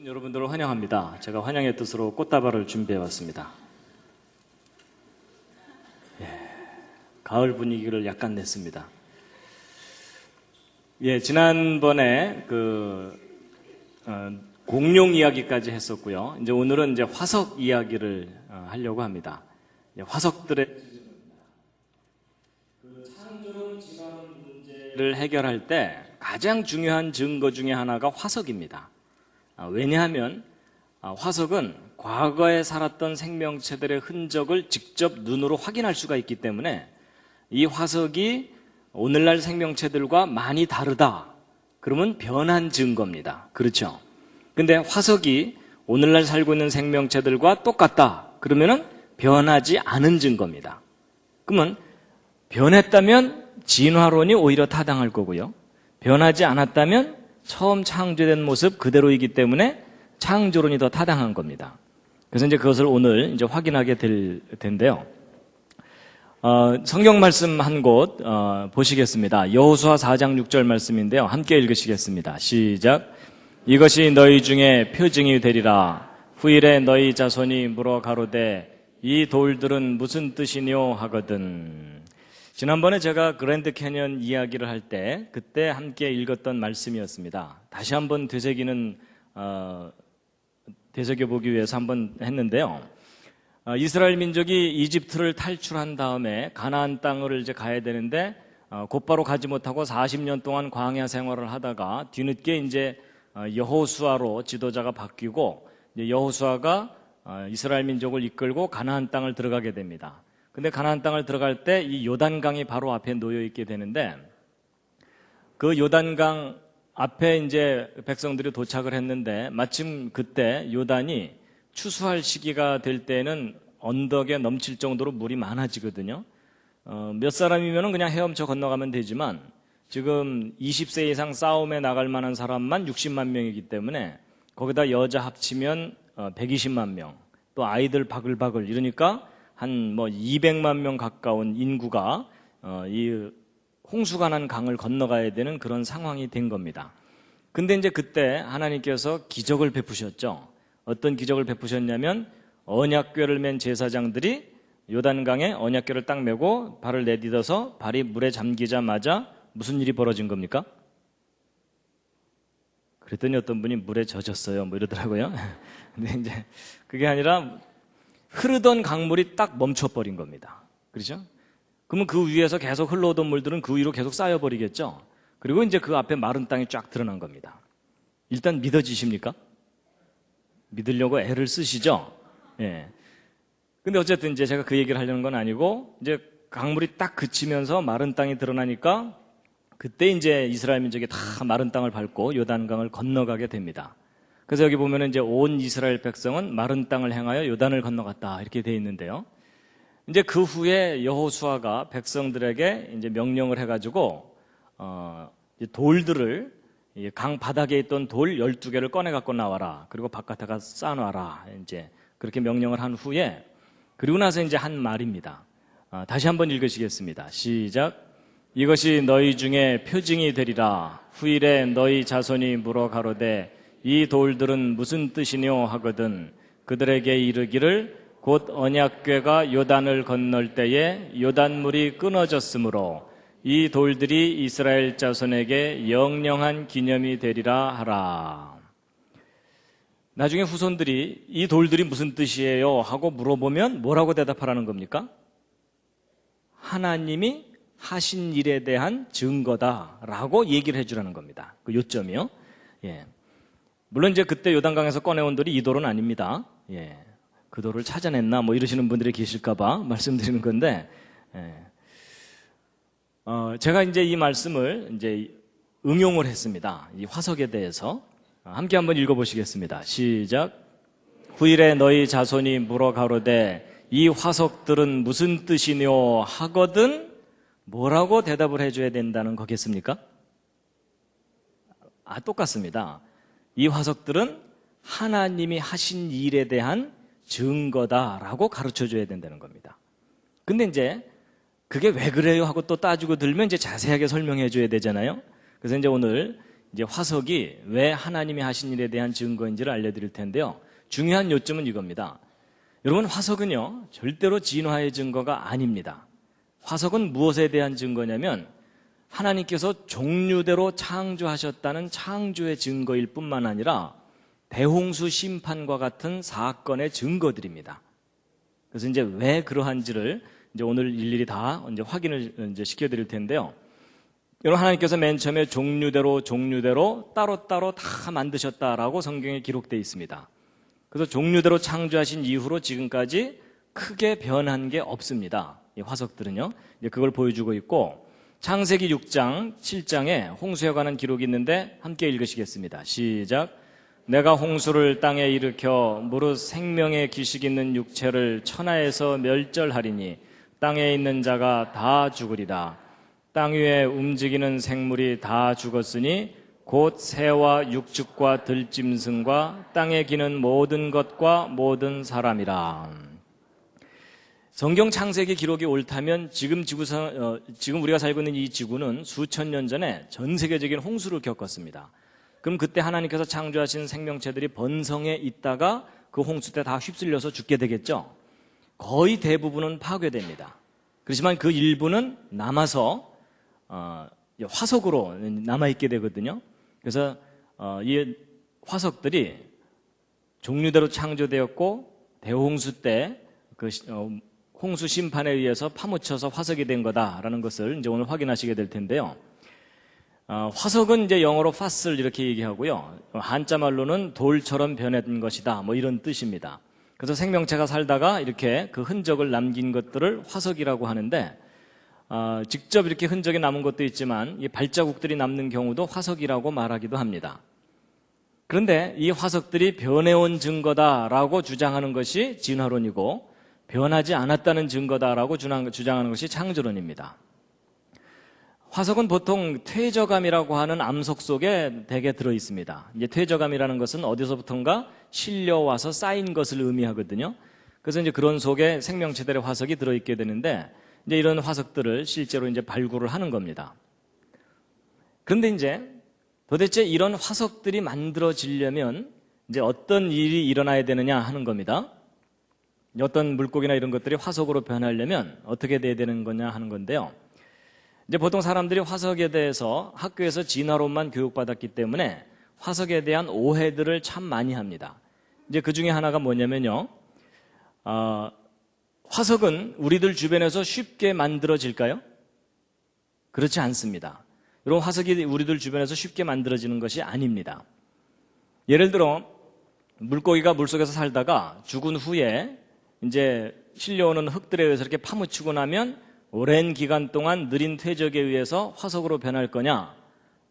여러분들을 환영합니다. 제가 환영의 뜻으로 꽃다발을 준비해 왔습니다. 가을 분위기를 약간 냈습니다. 지난번에 공룡 이야기까지 했었고요. 이제 오늘은 이제 화석 이야기를 하려고 합니다. 화석들의 창조론 진화론 문제를 해결할 때 가장 중요한 증거 중에 하나가 화석입니다. 왜냐하면 화석은 과거에 살았던 생명체들의 흔적을 직접 눈으로 확인할 수가 있기 때문에 이 화석이 오늘날 생명체들과 많이 다르다. 그러면 변한 증거입니다. 그렇죠? 근데 화석이 오늘날 살고 있는 생명체들과 똑같다. 그러면은 변하지 않은 증거입니다. 그러면 변했다면 진화론이 오히려 타당할 거고요. 변하지 않았다면 처음 창조된 모습 그대로이기 때문에 창조론이 더 타당한 겁니다. 그래서 이제 그것을 오늘 이제 확인하게 될 텐데요. 성경 말씀 한 곳 보시겠습니다. 여호수아 4장 6절 말씀인데요. 함께 읽으시겠습니다. 시작. 이것이 너희 중에 표징이 되리라. 후일에 너희 자손이 물어 가로되 이 돌들은 무슨 뜻이뇨 하거든. 지난번에 제가 그랜드 캐년 이야기를 할 때 그때 함께 읽었던 말씀이었습니다. 다시 한번 되새겨보기 위해서 한번 했는데요. 이스라엘 민족이 이집트를 탈출한 다음에 가나안 땅을 이제 가야 되는데 곧바로 가지 못하고 40년 동안 광야 생활을 하다가 뒤늦게 이제 여호수아로 지도자가 바뀌고 여호수아가 이스라엘 민족을 이끌고 가나안 땅을 들어가게 됩니다. 근데 가나안 땅을 들어갈 때 이 요단강이 바로 앞에 놓여 있게 되는데 그 요단강 앞에 이제 백성들이 도착을 했는데 마침 그때 요단이 추수할 시기가 될 때는 언덕에 넘칠 정도로 물이 많아지거든요. 몇 사람이면 그냥 헤엄쳐 건너가면 되지만 지금 20세 이상 싸움에 나갈 만한 사람만 60만 명이기 때문에 거기다 여자 합치면 120만 명, 또 아이들 바글바글 이러니까 한 200만 명 가까운 인구가 이 홍수가 난 강을 건너가야 되는 그런 상황이 된 겁니다. 근데 이제 그때 하나님께서 기적을 베푸셨죠. 어떤 기적을 베푸셨냐면 언약궤를 맨 제사장들이 요단강에 언약궤를 딱 메고 발을 내딛어서 발이 물에 잠기자마자 무슨 일이 벌어진 겁니까? 그랬더니 어떤 분이 물에 젖었어요. 이러더라고요. 근데 이제 그게 아니라 흐르던 강물이 딱 멈춰버린 겁니다. 그렇죠? 그러면 그 위에서 계속 흘러오던 물들은 그 위로 계속 쌓여버리겠죠? 그리고 이제 그 앞에 마른 땅이 쫙 드러난 겁니다. 일단 믿어지십니까? 믿으려고 애를 쓰시죠? 예. 근데 어쨌든 이제 제가 그 얘기를 하려는 건 아니고 이제 강물이 딱 그치면서 마른 땅이 드러나니까 그때 이제 이스라엘 민족이 다 마른 땅을 밟고 요단강을 건너가게 됩니다. 그래서 여기 보면은 이제 온 이스라엘 백성은 마른 땅을 향하여 요단을 건너갔다 이렇게 돼 있는데요. 이제 그 후에 여호수아가 백성들에게 이제 명령을 해가지고 돌들을 강 바닥에 있던 돌 12개를 꺼내 갖고 나와라. 그리고 바깥에가 쌓아놔라. 이제 그렇게 명령을 한 후에 그리고 나서 이제 한 말입니다. 다시 한번 읽으시겠습니다. 시작. 이것이 너희 중에 표징이 되리라. 후일에 너희 자손이 물어 가로되 이 돌들은 무슨 뜻이뇨 하거든. 그들에게 이르기를 곧 언약궤가 요단을 건널 때에 요단물이 끊어졌으므로 이 돌들이 이스라엘 자손에게 영영한 기념이 되리라 하라. 나중에 후손들이 이 돌들이 무슨 뜻이에요 하고 물어보면 뭐라고 대답하라는 겁니까? 하나님이 하신 일에 대한 증거다라고 얘기를 해주라는 겁니다. 그 요점이요. 물론 이제 그때 요단강에서 꺼내온 돌이 이 돌은 아닙니다. 그 돌을 찾아냈나 이러시는 분들이 계실까봐 말씀드리는 건데, 제가 이제 이 말씀을 이제 응용을 했습니다. 이 화석에 대해서 함께 한번 읽어보시겠습니다. 시작. 후일에 너희 자손이 물어 가로되 이 화석들은 무슨 뜻이뇨 하거든 뭐라고 대답을 해줘야 된다는 거겠습니까? 똑같습니다. 이 화석들은 하나님이 하신 일에 대한 증거다라고 가르쳐줘야 된다는 겁니다. 근데 이제 그게 왜 그래요 하고 또 따지고 들면 이제 자세하게 설명해 줘야 되잖아요. 그래서 이제 오늘 이제 화석이 왜 하나님이 하신 일에 대한 증거인지를 알려드릴 텐데요. 중요한 요점은 이겁니다. 여러분, 화석은요, 절대로 진화의 증거가 아닙니다. 화석은 무엇에 대한 증거냐면 하나님께서 종류대로 창조하셨다는 창조의 증거일 뿐만 아니라 대홍수 심판과 같은 사건의 증거들입니다. 그래서 이제 왜 그러한지를 이제 오늘 일일이 다 이제 확인을 이제 시켜드릴 텐데요. 여러분, 하나님께서 맨 처음에 종류대로 따로따로 다 만드셨다라고 성경에 기록되어 있습니다. 그래서 종류대로 창조하신 이후로 지금까지 크게 변한 게 없습니다. 이 화석들은요. 이제 그걸 보여주고 있고, 창세기 6장, 7장에 홍수에 관한 기록이 있는데 함께 읽으시겠습니다. 시작. 내가 홍수를 땅에 일으켜 무릇 생명의 기식 있는 육체를 천하에서 멸절하리니 땅에 있는 자가 다 죽으리라. 땅 위에 움직이는 생물이 다 죽었으니 곧 새와 육축과 들짐승과 땅에 기는 모든 것과 모든 사람이라. 성경 창세기 기록이 옳다면 지금 우리가 살고 있는 이 지구는 수천 년 전에 전 세계적인 홍수를 겪었습니다. 그럼 그때 하나님께서 창조하신 생명체들이 번성해 있다가 그 홍수 때 다 휩쓸려서 죽게 되겠죠. 거의 대부분은 파괴됩니다. 그렇지만 그 일부는 남아서 화석으로 남아있게 되거든요. 그래서 이 화석들이 종류대로 창조되었고 대홍수 때 그 홍수 심판에 의해서 파묻혀서 화석이 된 거다라는 것을 이제 오늘 확인하시게 될 텐데요. 화석은 이제 영어로 파슬 이렇게 얘기하고요. 한자 말로는 돌처럼 변한 것이다. 뭐 이런 뜻입니다. 그래서 생명체가 살다가 이렇게 그 흔적을 남긴 것들을 화석이라고 하는데, 직접 이렇게 흔적이 남은 것도 있지만 이 발자국들이 남는 경우도 화석이라고 말하기도 합니다. 그런데 이 화석들이 변해온 증거다라고 주장하는 것이 진화론이고, 변하지 않았다는 증거다라고 주장하는 것이 창조론입니다. 화석은 보통 퇴적암이라고 하는 암석 속에 대개 들어 있습니다. 이제 퇴적암이라는 것은 어디서부턴가 실려와서 쌓인 것을 의미하거든요. 그래서 이제 그런 속에 생명체들의 화석이 들어 있게 되는데, 이제 이런 화석들을 실제로 이제 발굴을 하는 겁니다. 그런데 이제 도대체 이런 화석들이 만들어지려면 이제 어떤 일이 일어나야 되느냐 하는 겁니다. 어떤 물고기나 이런 것들이 화석으로 변하려면 어떻게 돼야 되는 거냐 하는 건데요. 이제 보통 사람들이 화석에 대해서 학교에서 진화론만 교육받았기 때문에 화석에 대한 오해들을 참 많이 합니다. 이제 그 중에 하나가 뭐냐면요. 화석은 우리들 주변에서 쉽게 만들어질까요? 그렇지 않습니다. 여러분, 화석이 우리들 주변에서 쉽게 만들어지는 것이 아닙니다. 예를 들어 물고기가 물속에서 살다가 죽은 후에 이제 실려오는 흙들에 의해서 이렇게 파묻히고 나면 오랜 기간 동안 느린 퇴적에 의해서 화석으로 변할 거냐?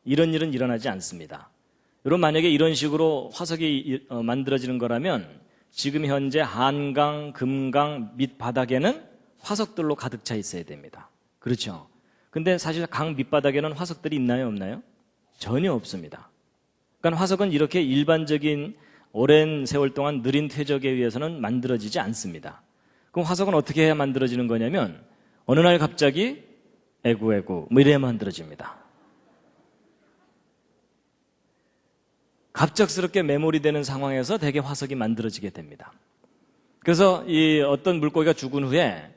이런 일은 일어나지 않습니다. 여러분, 만약에 이런 식으로 화석이 만들어지는 거라면 지금 현재 한강, 금강 밑바닥에는 화석들로 가득 차 있어야 됩니다. 그렇죠? 근데 사실 강 밑바닥에는 화석들이 있나요, 없나요? 전혀 없습니다. 그러니까 화석은 이렇게 일반적인 오랜 세월 동안 느린 퇴적에 의해서는 만들어지지 않습니다. 그럼 화석은 어떻게 해야 만들어지는 거냐면 어느 날 갑자기 에구에구 뭐 이래야 만들어집니다. 갑작스럽게 메모리되는 상황에서 대개 화석이 만들어지게 됩니다. 그래서 이 어떤 물고기가 죽은 후에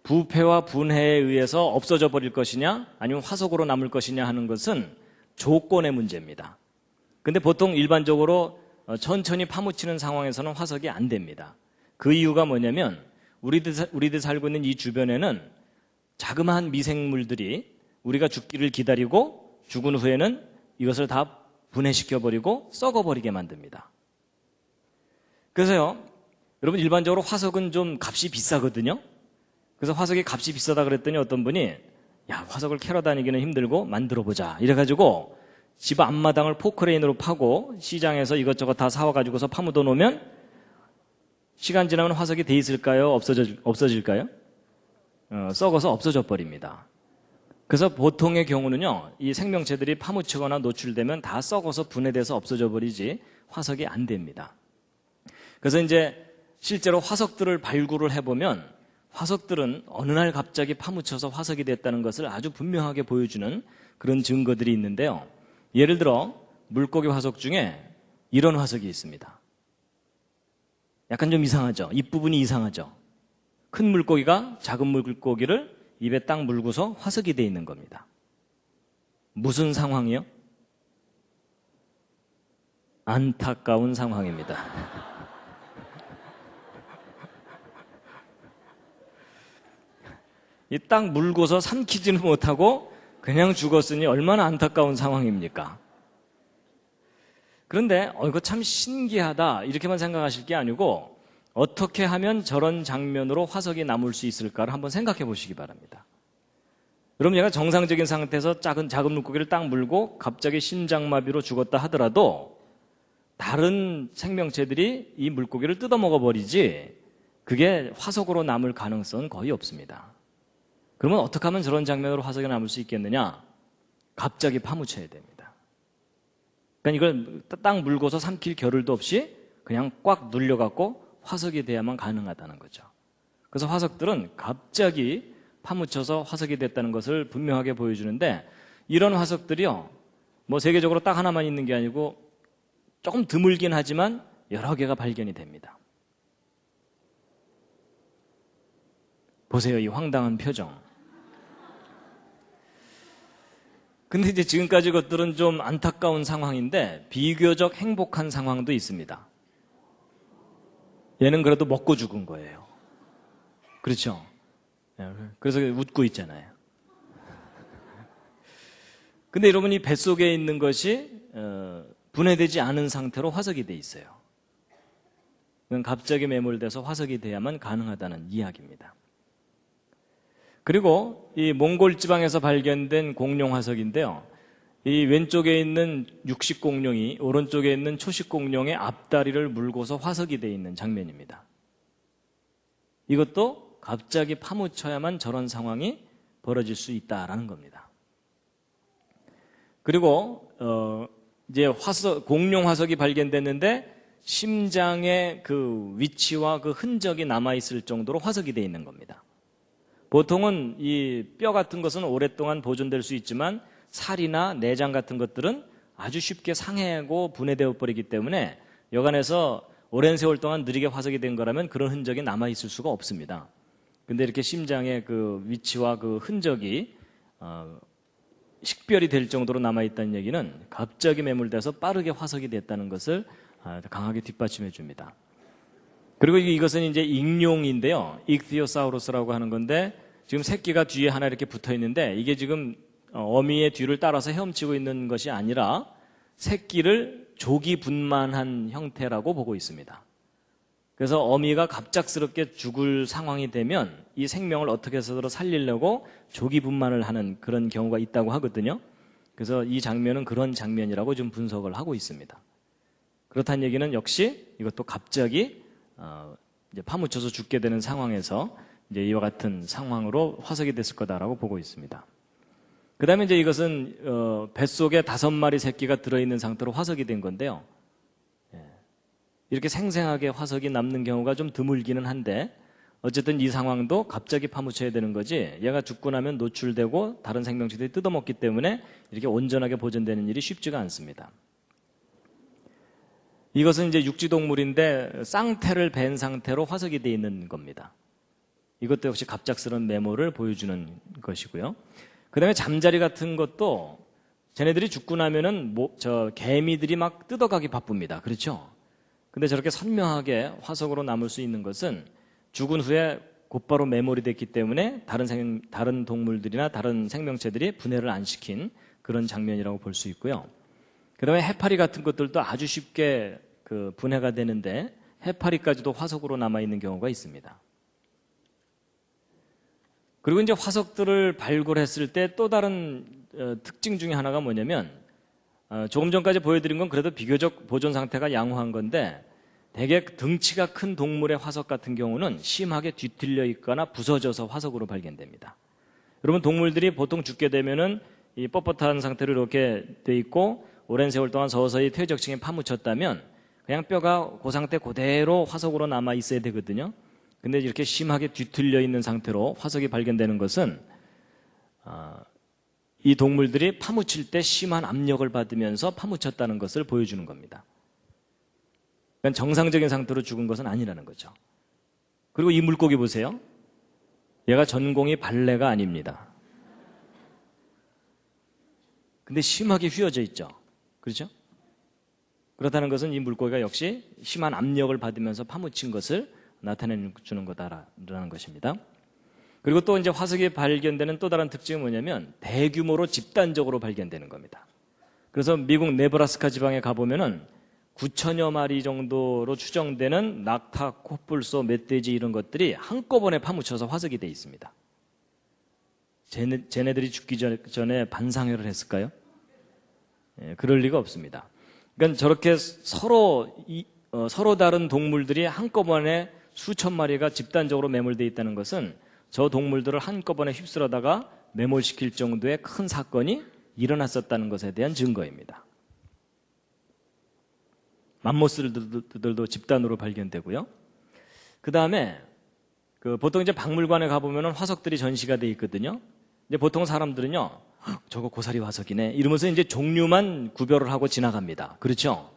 부패와 분해에 의해서 없어져 버릴 것이냐 아니면 화석으로 남을 것이냐 하는 것은 조건의 문제입니다. 근데 보통 일반적으로 천천히 파묻히는 상황에서는 화석이 안 됩니다. 그 이유가 뭐냐면 우리들 살고 있는 이 주변에는 자그마한 미생물들이 우리가 죽기를 기다리고 죽은 후에는 이것을 다 분해시켜버리고 썩어버리게 만듭니다. 그래서요, 여러분, 일반적으로 화석은 좀 값이 비싸거든요. 그래서 화석이 값이 비싸다 그랬더니 어떤 분이 야, 화석을 캐러 다니기는 힘들고 만들어보자 이래가지고 집 앞마당을 포크레인으로 파고 시장에서 이것저것 다 사와가지고서 파묻어 놓으면 시간 지나면 화석이 돼 있을까요? 없어질까요? 썩어서 없어져 버립니다. 그래서 보통의 경우는요, 이 생명체들이 파묻히거나 노출되면 다 썩어서 분해돼서 없어져 버리지 화석이 안 됩니다. 그래서 이제 실제로 화석들을 발굴을 해보면 화석들은 어느 날 갑자기 파묻혀서 화석이 됐다는 것을 아주 분명하게 보여주는 그런 증거들이 있는데요. 예를 들어 물고기 화석 중에 이런 화석이 있습니다. 약간 좀 이상하죠? 입부분이 이상하죠? 큰 물고기가 작은 물고기를 입에 딱 물고서 화석이 돼 있는 겁니다. 무슨 상황이요? 안타까운 상황입니다. 이 딱 물고서 삼키지는 못하고 그냥 죽었으니 얼마나 안타까운 상황입니까? 그런데 이거 참 신기하다 이렇게만 생각하실 게 아니고 어떻게 하면 저런 장면으로 화석이 남을 수 있을까를 한번 생각해 보시기 바랍니다. 여러분, 얘가 정상적인 상태에서 작은 물고기를 딱 물고 갑자기 심장마비로 죽었다 하더라도 다른 생명체들이 이 물고기를 뜯어먹어 버리지 그게 화석으로 남을 가능성은 거의 없습니다. 그러면 어떻게 하면 저런 장면으로 화석이 남을 수 있겠느냐? 갑자기 파묻혀야 됩니다. 그러니까 이걸 딱 물고서 삼킬 겨를도 없이 그냥 꽉 눌려갖고 화석이 돼야만 가능하다는 거죠. 그래서 화석들은 갑자기 파묻혀서 화석이 됐다는 것을 분명하게 보여주는데, 이런 화석들이요, 뭐 세계적으로 딱 하나만 있는 게 아니고 조금 드물긴 하지만 여러 개가 발견이 됩니다. 보세요, 이 황당한 표정. 근데 이제 지금까지 것들은 좀 안타까운 상황인데 비교적 행복한 상황도 있습니다. 얘는 그래도 먹고 죽은 거예요. 그렇죠? 그래서 웃고 있잖아요. 근데 여러분, 이 뱃속에 있는 것이 분해되지 않은 상태로 화석이 돼 있어요. 그건 갑자기 매몰돼서 화석이 돼야만 가능하다는 이야기입니다. 그리고 이 몽골 지방에서 발견된 공룡 화석인데요, 이 왼쪽에 있는 육식 공룡이 오른쪽에 있는 초식 공룡의 앞다리를 물고서 화석이 되어 있는 장면입니다. 이것도 갑자기 파묻혀야만 저런 상황이 벌어질 수 있다라는 겁니다. 그리고 이제 공룡 화석이 발견됐는데 심장의 그 위치와 그 흔적이 남아있을 정도로 화석이 되어 있는 겁니다. 보통은 이 뼈 같은 것은 오랫동안 보존될 수 있지만 살이나 내장 같은 것들은 아주 쉽게 상해하고 분해되어 버리기 때문에 여간에서 오랜 세월 동안 느리게 화석이 된 거라면 그런 흔적이 남아있을 수가 없습니다. 근데 이렇게 심장의 그 위치와 그 흔적이 식별이 될 정도로 남아있다는 얘기는 갑자기 매몰돼서 빠르게 화석이 됐다는 것을 강하게 뒷받침해 줍니다. 그리고 이것은 이제 익룡인데요, 익티오사우루스라고 하는 건데 지금 새끼가 뒤에 하나 이렇게 붙어 있는데 이게 지금 어미의 뒤를 따라서 헤엄치고 있는 것이 아니라 새끼를 조기 분만한 형태라고 보고 있습니다. 그래서 어미가 갑작스럽게 죽을 상황이 되면 이 생명을 어떻게 해서든 살리려고 조기 분만을 하는 그런 경우가 있다고 하거든요. 그래서 이 장면은 그런 장면이라고 좀 분석을 하고 있습니다. 그렇다는 얘기는 역시 이것도 갑자기 이제 파묻혀서 죽게 되는 상황에서 이제 이와 같은 상황으로 화석이 됐을 거다라고 보고 있습니다. 그 다음에 이제 이것은 뱃속에 5마리 새끼가 들어있는 상태로 화석이 된 건데요, 이렇게 생생하게 화석이 남는 경우가 좀 드물기는 한데 어쨌든 이 상황도 갑자기 파묻혀야 되는 거지, 얘가 죽고 나면 노출되고 다른 생명체들이 뜯어먹기 때문에 이렇게 온전하게 보존되는 일이 쉽지가 않습니다. 이것은 이제 육지동물인데 쌍태를 벤 상태로 화석이 되어 있는 겁니다. 이것도 역시 갑작스러운 메모를 보여주는 것이고요. 그 다음에 잠자리 같은 것도 쟤네들이 죽고 나면은 개미들이 막 뜯어가기 바쁩니다. 그렇죠? 근데 저렇게 선명하게 화석으로 남을 수 있는 것은 죽은 후에 곧바로 메모리 됐기 때문에 다른 동물들이나 다른 생명체들이 분해를 안 시킨 그런 장면이라고 볼 수 있고요. 그 다음에 해파리 같은 것들도 아주 쉽게 그 분해가 되는데 해파리까지도 화석으로 남아있는 경우가 있습니다. 그리고 이제 화석들을 발굴했을 때 또 다른 특징 중에 하나가 뭐냐면, 조금 전까지 보여드린 건 그래도 비교적 보존 상태가 양호한 건데 대개 덩치가 큰 동물의 화석 같은 경우는 심하게 뒤틀려 있거나 부서져서 화석으로 발견됩니다. 여러분, 동물들이 보통 죽게 되면은 이 뻣뻣한 상태로 이렇게 돼 있고 오랜 세월 동안 서서히 퇴적층에 파묻혔다면 그냥 뼈가 그 상태 그대로 화석으로 남아 있어야 되거든요. 근데 이렇게 심하게 뒤틀려 있는 상태로 화석이 발견되는 것은 이 동물들이 파묻힐 때 심한 압력을 받으면서 파묻혔다는 것을 보여주는 겁니다. 그러니까 정상적인 상태로 죽은 것은 아니라는 거죠. 그리고 이 물고기 보세요. 얘가 전공이 발레가 아닙니다. 근데 심하게 휘어져 있죠. 그렇죠? 그렇다는 것은 이 물고기가 역시 심한 압력을 받으면서 파묻힌 것을 나타내주는 거다라는 것입니다. 그리고 또 이제 화석이 발견되는 또 다른 특징은 뭐냐면 대규모로 집단적으로 발견되는 겁니다. 그래서 미국 네브라스카 지방에 가보면은 9천여 마리 정도로 추정되는 낙타, 코뿔소, 멧돼지 이런 것들이 한꺼번에 파묻혀서 화석이 돼 있습니다. 쟤네들이 죽기 전에 반상회를 했을까요? 예, 그럴 리가 없습니다. 그러니까 저렇게 서로 다른 동물들이 한꺼번에 수천 마리가 집단적으로 매몰되어 있다는 것은 저 동물들을 한꺼번에 휩쓸어다가 매몰시킬 정도의 큰 사건이 일어났었다는 것에 대한 증거입니다. 맘모스들도 집단으로 발견되고요. 그 다음에 보통 이제 박물관에 가보면 화석들이 전시가 돼 있거든요. 이제 보통 사람들은요, 저거 고사리 화석이네 이러면서 이제 종류만 구별을 하고 지나갑니다. 그렇죠?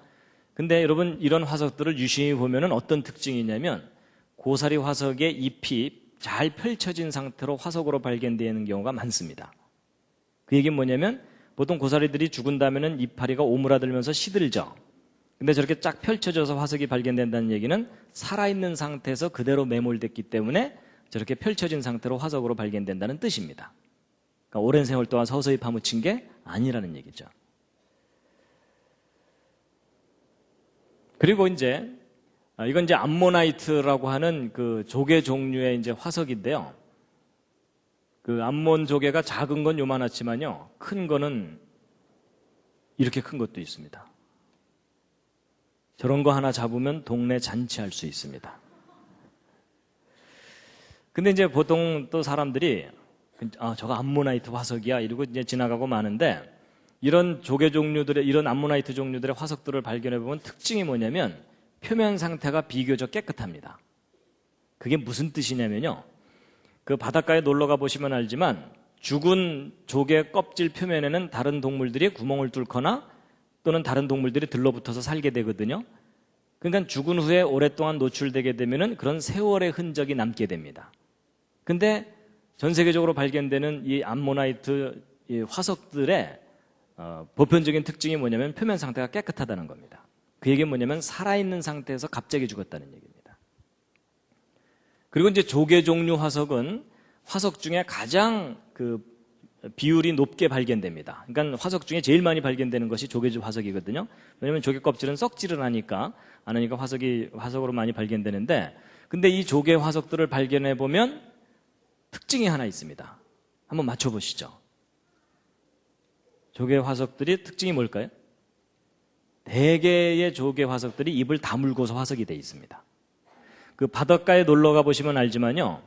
근데 여러분 이런 화석들을 유심히 보면은 어떤 특징이 있냐면 고사리 화석의 잎이 잘 펼쳐진 상태로 화석으로 발견되는 경우가 많습니다. 그 얘기는 뭐냐면 보통 고사리들이 죽은 다음에는 이파리가 오므라들면서 시들죠. 근데 저렇게 쫙 펼쳐져서 화석이 발견된다는 얘기는 살아있는 상태에서 그대로 매몰됐기 때문에 저렇게 펼쳐진 상태로 화석으로 발견된다는 뜻입니다. 그러니까 오랜 세월 동안 서서히 파묻힌 게 아니라는 얘기죠. 그리고 이제 이건 이제 암모나이트라고 하는 그 조개 종류의 이제 화석인데요. 그 암몬 조개가 작은 건 요만하지만요, 큰 거는 이렇게 큰 것도 있습니다. 저런 거 하나 잡으면 동네 잔치할 수 있습니다. 근데 이제 보통 또 사람들이 저거 암모나이트 화석이야 이러고 이제 지나가고 마는데, 이런 조개 종류들의, 이런 암모나이트 종류들의 화석들을 발견해 보면 특징이 뭐냐면 표면 상태가 비교적 깨끗합니다. 그게 무슨 뜻이냐면요, 그 바닷가에 놀러 가 보시면 알지만 죽은 조개 껍질 표면에는 다른 동물들이 구멍을 뚫거나 또는 다른 동물들이 들러붙어서 살게 되거든요. 그러니까 죽은 후에 오랫동안 노출되게 되면은 그런 세월의 흔적이 남게 됩니다. 근데 전 세계적으로 발견되는 이 암모나이트 화석들의 보편적인 특징이 뭐냐면 표면 상태가 깨끗하다는 겁니다. 그 얘기는 뭐냐면 살아있는 상태에서 갑자기 죽었다는 얘기입니다. 그리고 이제 조개 종류 화석은 화석 중에 가장 비율이 높게 발견됩니다. 그러니까 화석 중에 제일 많이 발견되는 것이 조개 화석이거든요. 왜냐하면 조개 껍질은 썩지를 안 하니까 화석으로 많이 발견되는데, 근데 이 조개 화석들을 발견해 보면 특징이 하나 있습니다. 한번 맞춰보시죠. 조개 화석들이 특징이 뭘까요? 대개의 조개 화석들이 입을 다물고서 화석이 되어 있습니다. 그 바닷가에 놀러 가보시면 알지만요,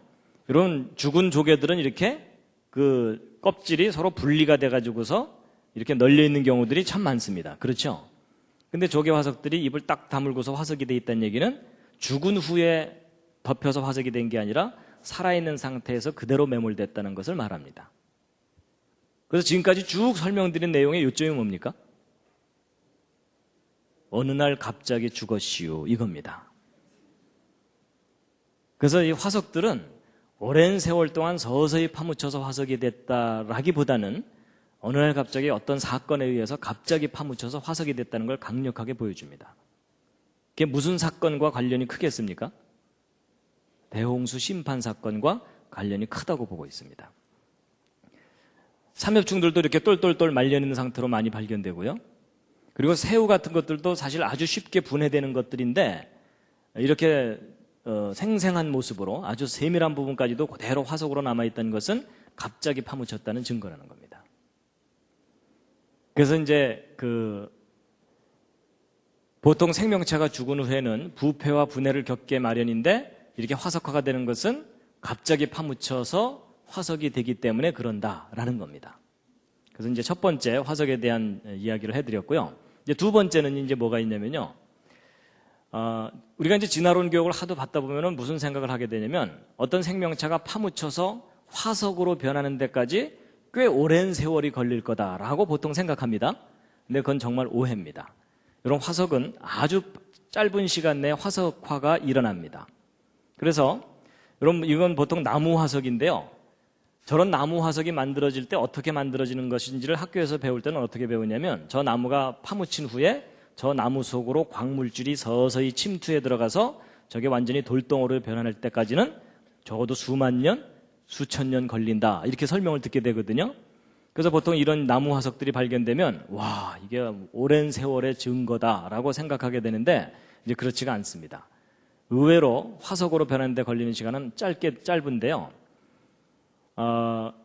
이런 죽은 조개들은 이렇게 그 껍질이 서로 분리가 돼가지고서 이렇게 널려 있는 경우들이 참 많습니다. 그렇죠? 근데 조개 화석들이 입을 딱 다물고서 화석이 돼 있다는 얘기는 죽은 후에 덮여서 화석이 된 게 아니라 살아있는 상태에서 그대로 매몰됐다는 것을 말합니다. 그래서 지금까지 쭉 설명드린 내용의 요점이 뭡니까? 어느 날 갑자기 죽었시오, 이겁니다. 그래서 이 화석들은 오랜 세월 동안 서서히 파묻혀서 화석이 됐다라기보다는 어느 날 갑자기 어떤 사건에 의해서 갑자기 파묻혀서 화석이 됐다는 걸 강력하게 보여줍니다. 그게 무슨 사건과 관련이 크겠습니까? 대홍수 심판 사건과 관련이 크다고 보고 있습니다. 삼엽충들도 이렇게 똘똘똘 말려있는 상태로 많이 발견되고요. 그리고 새우 같은 것들도 사실 아주 쉽게 분해되는 것들인데 이렇게 생생한 모습으로 아주 세밀한 부분까지도 그대로 화석으로 남아있다는 것은 갑자기 파묻혔다는 증거라는 겁니다. 그래서 이제 보통 생명체가 죽은 후에는 부패와 분해를 겪게 마련인데 이렇게 화석화가 되는 것은 갑자기 파묻혀서 화석이 되기 때문에 그런다라는 겁니다. 그래서 이제 첫 번째 화석에 대한 이야기를 해드렸고요. 이제 두 번째는 이제 뭐가 있냐면요. 우리가 이제 진화론 교육을 하도 받다 보면은 무슨 생각을 하게 되냐면 어떤 생명체가 파묻혀서 화석으로 변하는 데까지 꽤 오랜 세월이 걸릴 거다라고 보통 생각합니다. 근데 그건 정말 오해입니다. 이런 화석은 아주 짧은 시간 내에 화석화가 일어납니다. 그래서 여러분 이건 보통 나무 화석인데요. 저런 나무 화석이 만들어질 때 어떻게 만들어지는 것인지를 학교에서 배울 때는 어떻게 배우냐면 저 나무가 파묻힌 후에 저 나무 속으로 광물질이 서서히 침투해 들어가서 저게 완전히 돌덩어리로 변할 때까지는 적어도 수만 년, 수천 년 걸린다 이렇게 설명을 듣게 되거든요. 그래서 보통 이런 나무 화석들이 발견되면 와 이게 오랜 세월의 증거다라고 생각하게 되는데 이제 그렇지가 않습니다. 의외로 화석으로 변하는 데 걸리는 시간은 짧은데요.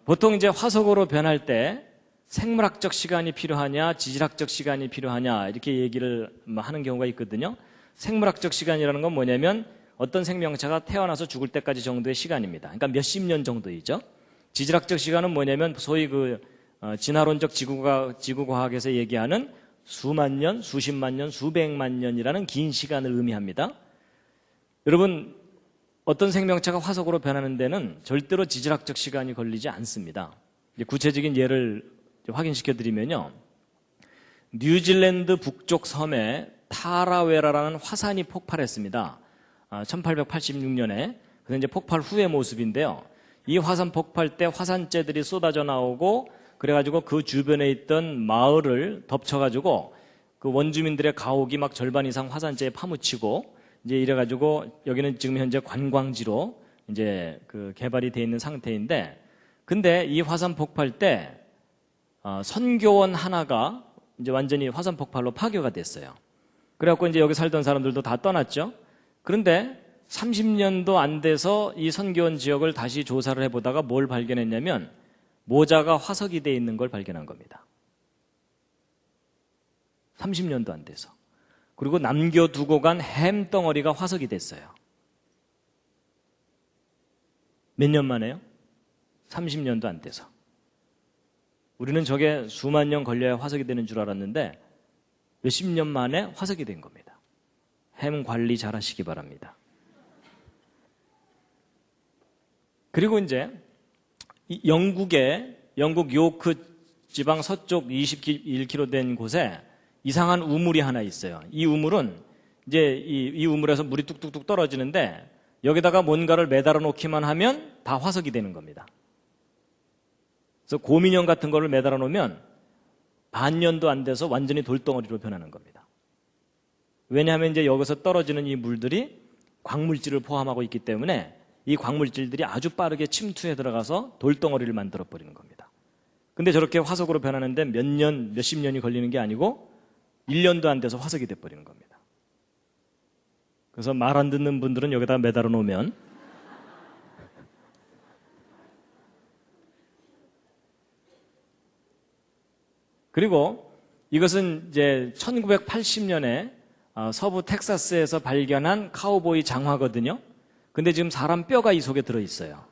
보통 이제 화석으로 변할 때 생물학적 시간이 필요하냐, 지질학적 시간이 필요하냐 이렇게 얘기를 하는 경우가 있거든요. 생물학적 시간이라는 건 뭐냐면 어떤 생명체가 태어나서 죽을 때까지 정도의 시간입니다. 그러니까 몇십 년 정도이죠. 지질학적 시간은 뭐냐면 소위 진화론적 지구과학에서 얘기하는 수만 년, 수십만 년, 수백만 년이라는 긴 시간을 의미합니다. 여러분 어떤 생명체가 화석으로 변하는 데는 절대로 지질학적 시간이 걸리지 않습니다. 구체적인 예를 확인시켜 드리면요. 뉴질랜드 북쪽 섬에 타라웨라라는 화산이 폭발했습니다. 1886년에. 그래서 이제 폭발 후의 모습인데요. 이 화산 폭발 때 화산재들이 쏟아져 나오고 그래가지고 그 주변에 있던 마을을 덮쳐가지고 그 원주민들의 가옥이 막 절반 이상 화산재에 파묻히고 이제 이래가지고 여기는 지금 현재 관광지로 이제 개발이 돼 있는 상태인데 근데 이 화산 폭발 때 선교원 하나가 이제 완전히 화산 폭발로 파괴가 됐어요. 그래갖고 이제 여기 살던 사람들도 다 떠났죠. 그런데 30년도 안 돼서 이 선교원 지역을 다시 조사를 해보다가 뭘 발견했냐면 모자가 화석이 돼 있는 걸 발견한 겁니다. 30년도 안 돼서. 그리고 남겨두고 간 햄덩어리가 화석이 됐어요. 몇 년 만에요? 30년도 안 돼서. 우리는 저게 수만 년 걸려야 화석이 되는 줄 알았는데 몇십 년 만에 화석이 된 겁니다. 햄 관리 잘 하시기 바랍니다. 그리고 이제 영국 요크 지방 서쪽 21km 된 곳에 이상한 우물이 하나 있어요. 이 우물은 이제 이 우물에서 물이 뚝뚝뚝 떨어지는데 여기다가 뭔가를 매달아 놓기만 하면 다 화석이 되는 겁니다. 그래서 곰인형 같은 거를 매달아 놓으면 반년도 안 돼서 완전히 돌덩어리로 변하는 겁니다. 왜냐하면 이제 여기서 떨어지는 이 물들이 광물질을 포함하고 있기 때문에 이 광물질들이 아주 빠르게 침투해 들어가서 돌덩어리를 만들어 버리는 겁니다. 근데 저렇게 화석으로 변하는데 몇십 년이 걸리는 게 아니고 1년도 안 돼서 화석이 돼 버리는 겁니다. 그래서 말 안 듣는 분들은 여기다 매달아 놓으면 그리고 이것은 이제 1980년에 서부 텍사스에서 발견한 카우보이 장화거든요. 근데 지금 사람 뼈가 이 속에 들어있어요.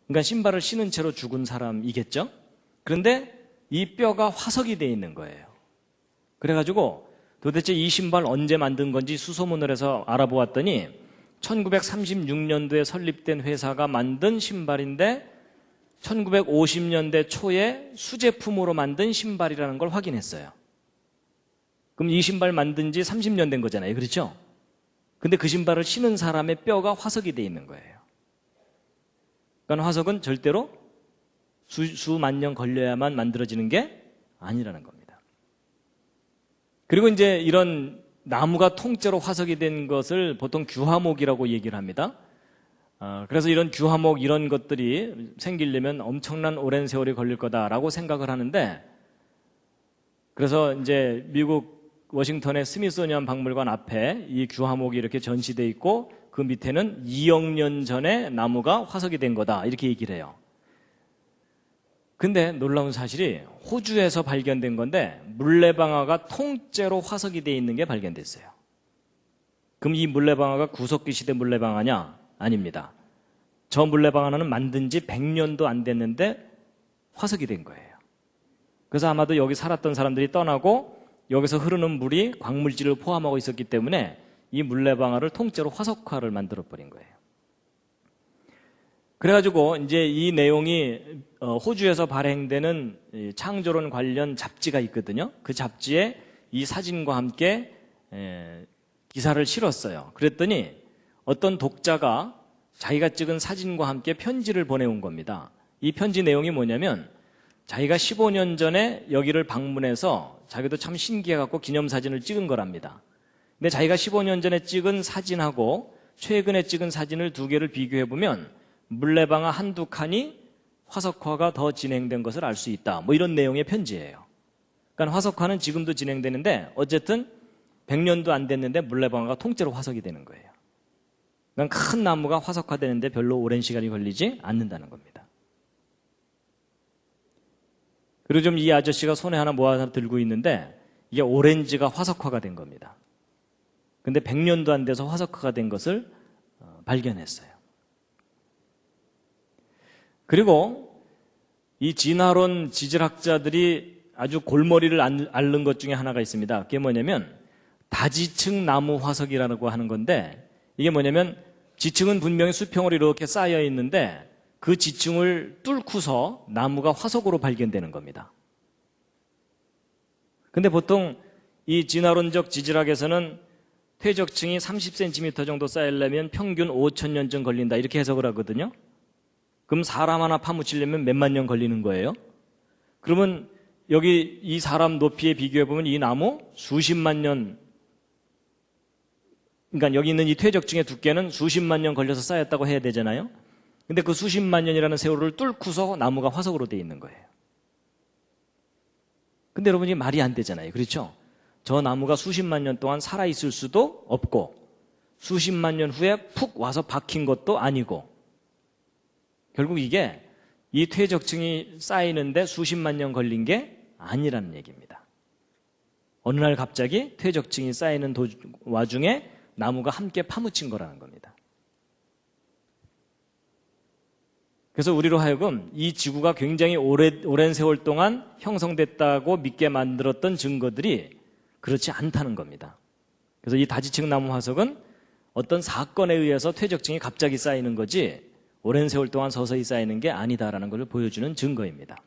그러니까 신발을 신은 채로 죽은 사람이겠죠? 그런데 이 뼈가 화석이 돼 있는 거예요. 그래가지고 도대체 이 신발 언제 만든 건지 수소문을 해서 알아보았더니 1936년도에 설립된 회사가 만든 신발인데 1950년대 초에 수제품으로 만든 신발이라는 걸 확인했어요. 그럼 이 신발 만든 지 30년 된 거잖아요. 그렇죠? 근데 그 신발을 신은 사람의 뼈가 화석이 돼 있는 거예요. 그러니까 화석은 절대로 수만 년 걸려야만 만들어지는 게 아니라는 겁니다. 그리고 이제 이런 나무가 통째로 화석이 된 것을 보통 규화목이라고 얘기를 합니다. 그래서 이런 규화목 이런 것들이 생기려면 엄청난 오랜 세월이 걸릴 거다라고 생각을 하는데 그래서 이제 미국 워싱턴의 스미소니언 박물관 앞에 이 규화목이 이렇게 전시되어 있고 그 밑에는 2억 년 전에 나무가 화석이 된 거다 이렇게 얘기를 해요. 근데 놀라운 사실이 호주에서 발견된 건데 물레방아가 통째로 화석이 되어 있는 게 발견됐어요. 그럼 이 물레방아가 구석기 시대 물레방아냐? 아닙니다. 저 물레방아는 만든 지 100년도 안 됐는데 화석이 된 거예요. 그래서 아마도 여기 살았던 사람들이 떠나고 여기서 흐르는 물이 광물질을 포함하고 있었기 때문에 이 물레방아를 통째로 화석화를 만들어버린 거예요. 그래가지고 이제 이 내용이 호주에서 발행되는 창조론 관련 잡지가 있거든요. 그 잡지에 이 사진과 함께 기사를 실었어요. 그랬더니 어떤 독자가 자기가 찍은 사진과 함께 편지를 보내온 겁니다. 이 편지 내용이 뭐냐면 자기가 15년 전에 여기를 방문해서 자기도 참 신기해갖고 기념사진을 찍은 거랍니다. 근데 자기가 15년 전에 찍은 사진하고 최근에 찍은 사진을 두 개를 비교해보면 물레방아 한두 칸이 화석화가 더 진행된 것을 알 수 있다. 뭐 이런 내용의 편지예요. 그러니까 화석화는 지금도 진행되는데 어쨌든 100년도 안 됐는데 물레방아가 통째로 화석이 되는 거예요. 그러니까 큰 나무가 화석화되는데 별로 오랜 시간이 걸리지 않는다는 겁니다. 그리고 좀 이 아저씨가 손에 하나 뭐 하나 들고 있는데 이게 오렌지가 화석화가 된 겁니다. 근데 100년도 안 돼서 화석화가 된 것을 발견했어요. 그리고 이 진화론 지질학자들이 아주 골머리를 앓는 것 중에 하나가 있습니다. 그게 뭐냐면 다지층 나무 화석이라고 하는 건데 이게 뭐냐면 지층은 분명히 수평으로 이렇게 쌓여 있는데 그 지층을 뚫고서 나무가 화석으로 발견되는 겁니다. 근데 보통 이 진화론적 지질학에서는 퇴적층이 30cm 정도 쌓이려면 평균 5,000년쯤 걸린다 이렇게 해석을 하거든요. 그럼 사람 하나 파묻히려면 몇만 년 걸리는 거예요. 그러면 여기 이 사람 높이에 비교해보면 이 나무 수십만 년, 그러니까 여기 있는 이 퇴적층의 두께는 수십만 년 걸려서 쌓였다고 해야 되잖아요. 근데 그 수십만 년이라는 세월을 뚫고서 나무가 화석으로 되어 있는 거예요. 근데 여러분, 이게 말이 안 되잖아요. 그렇죠? 저 나무가 수십만 년 동안 살아있을 수도 없고 수십만 년 후에 푹 와서 박힌 것도 아니고 결국 이게 이 퇴적층이 쌓이는데 수십만 년 걸린 게 아니라는 얘기입니다. 어느 날 갑자기 퇴적층이 쌓이는 와중에 나무가 함께 파묻힌 거라는 겁니다. 그래서 우리로 하여금 이 지구가 굉장히 오랜 세월 동안 형성됐다고 믿게 만들었던 증거들이 그렇지 않다는 겁니다. 그래서 이 다지층 나무 화석은 어떤 사건에 의해서 퇴적층이 갑자기 쌓이는 거지 오랜 세월 동안 서서히 쌓이는 게 아니다라는 것을 보여주는 증거입니다.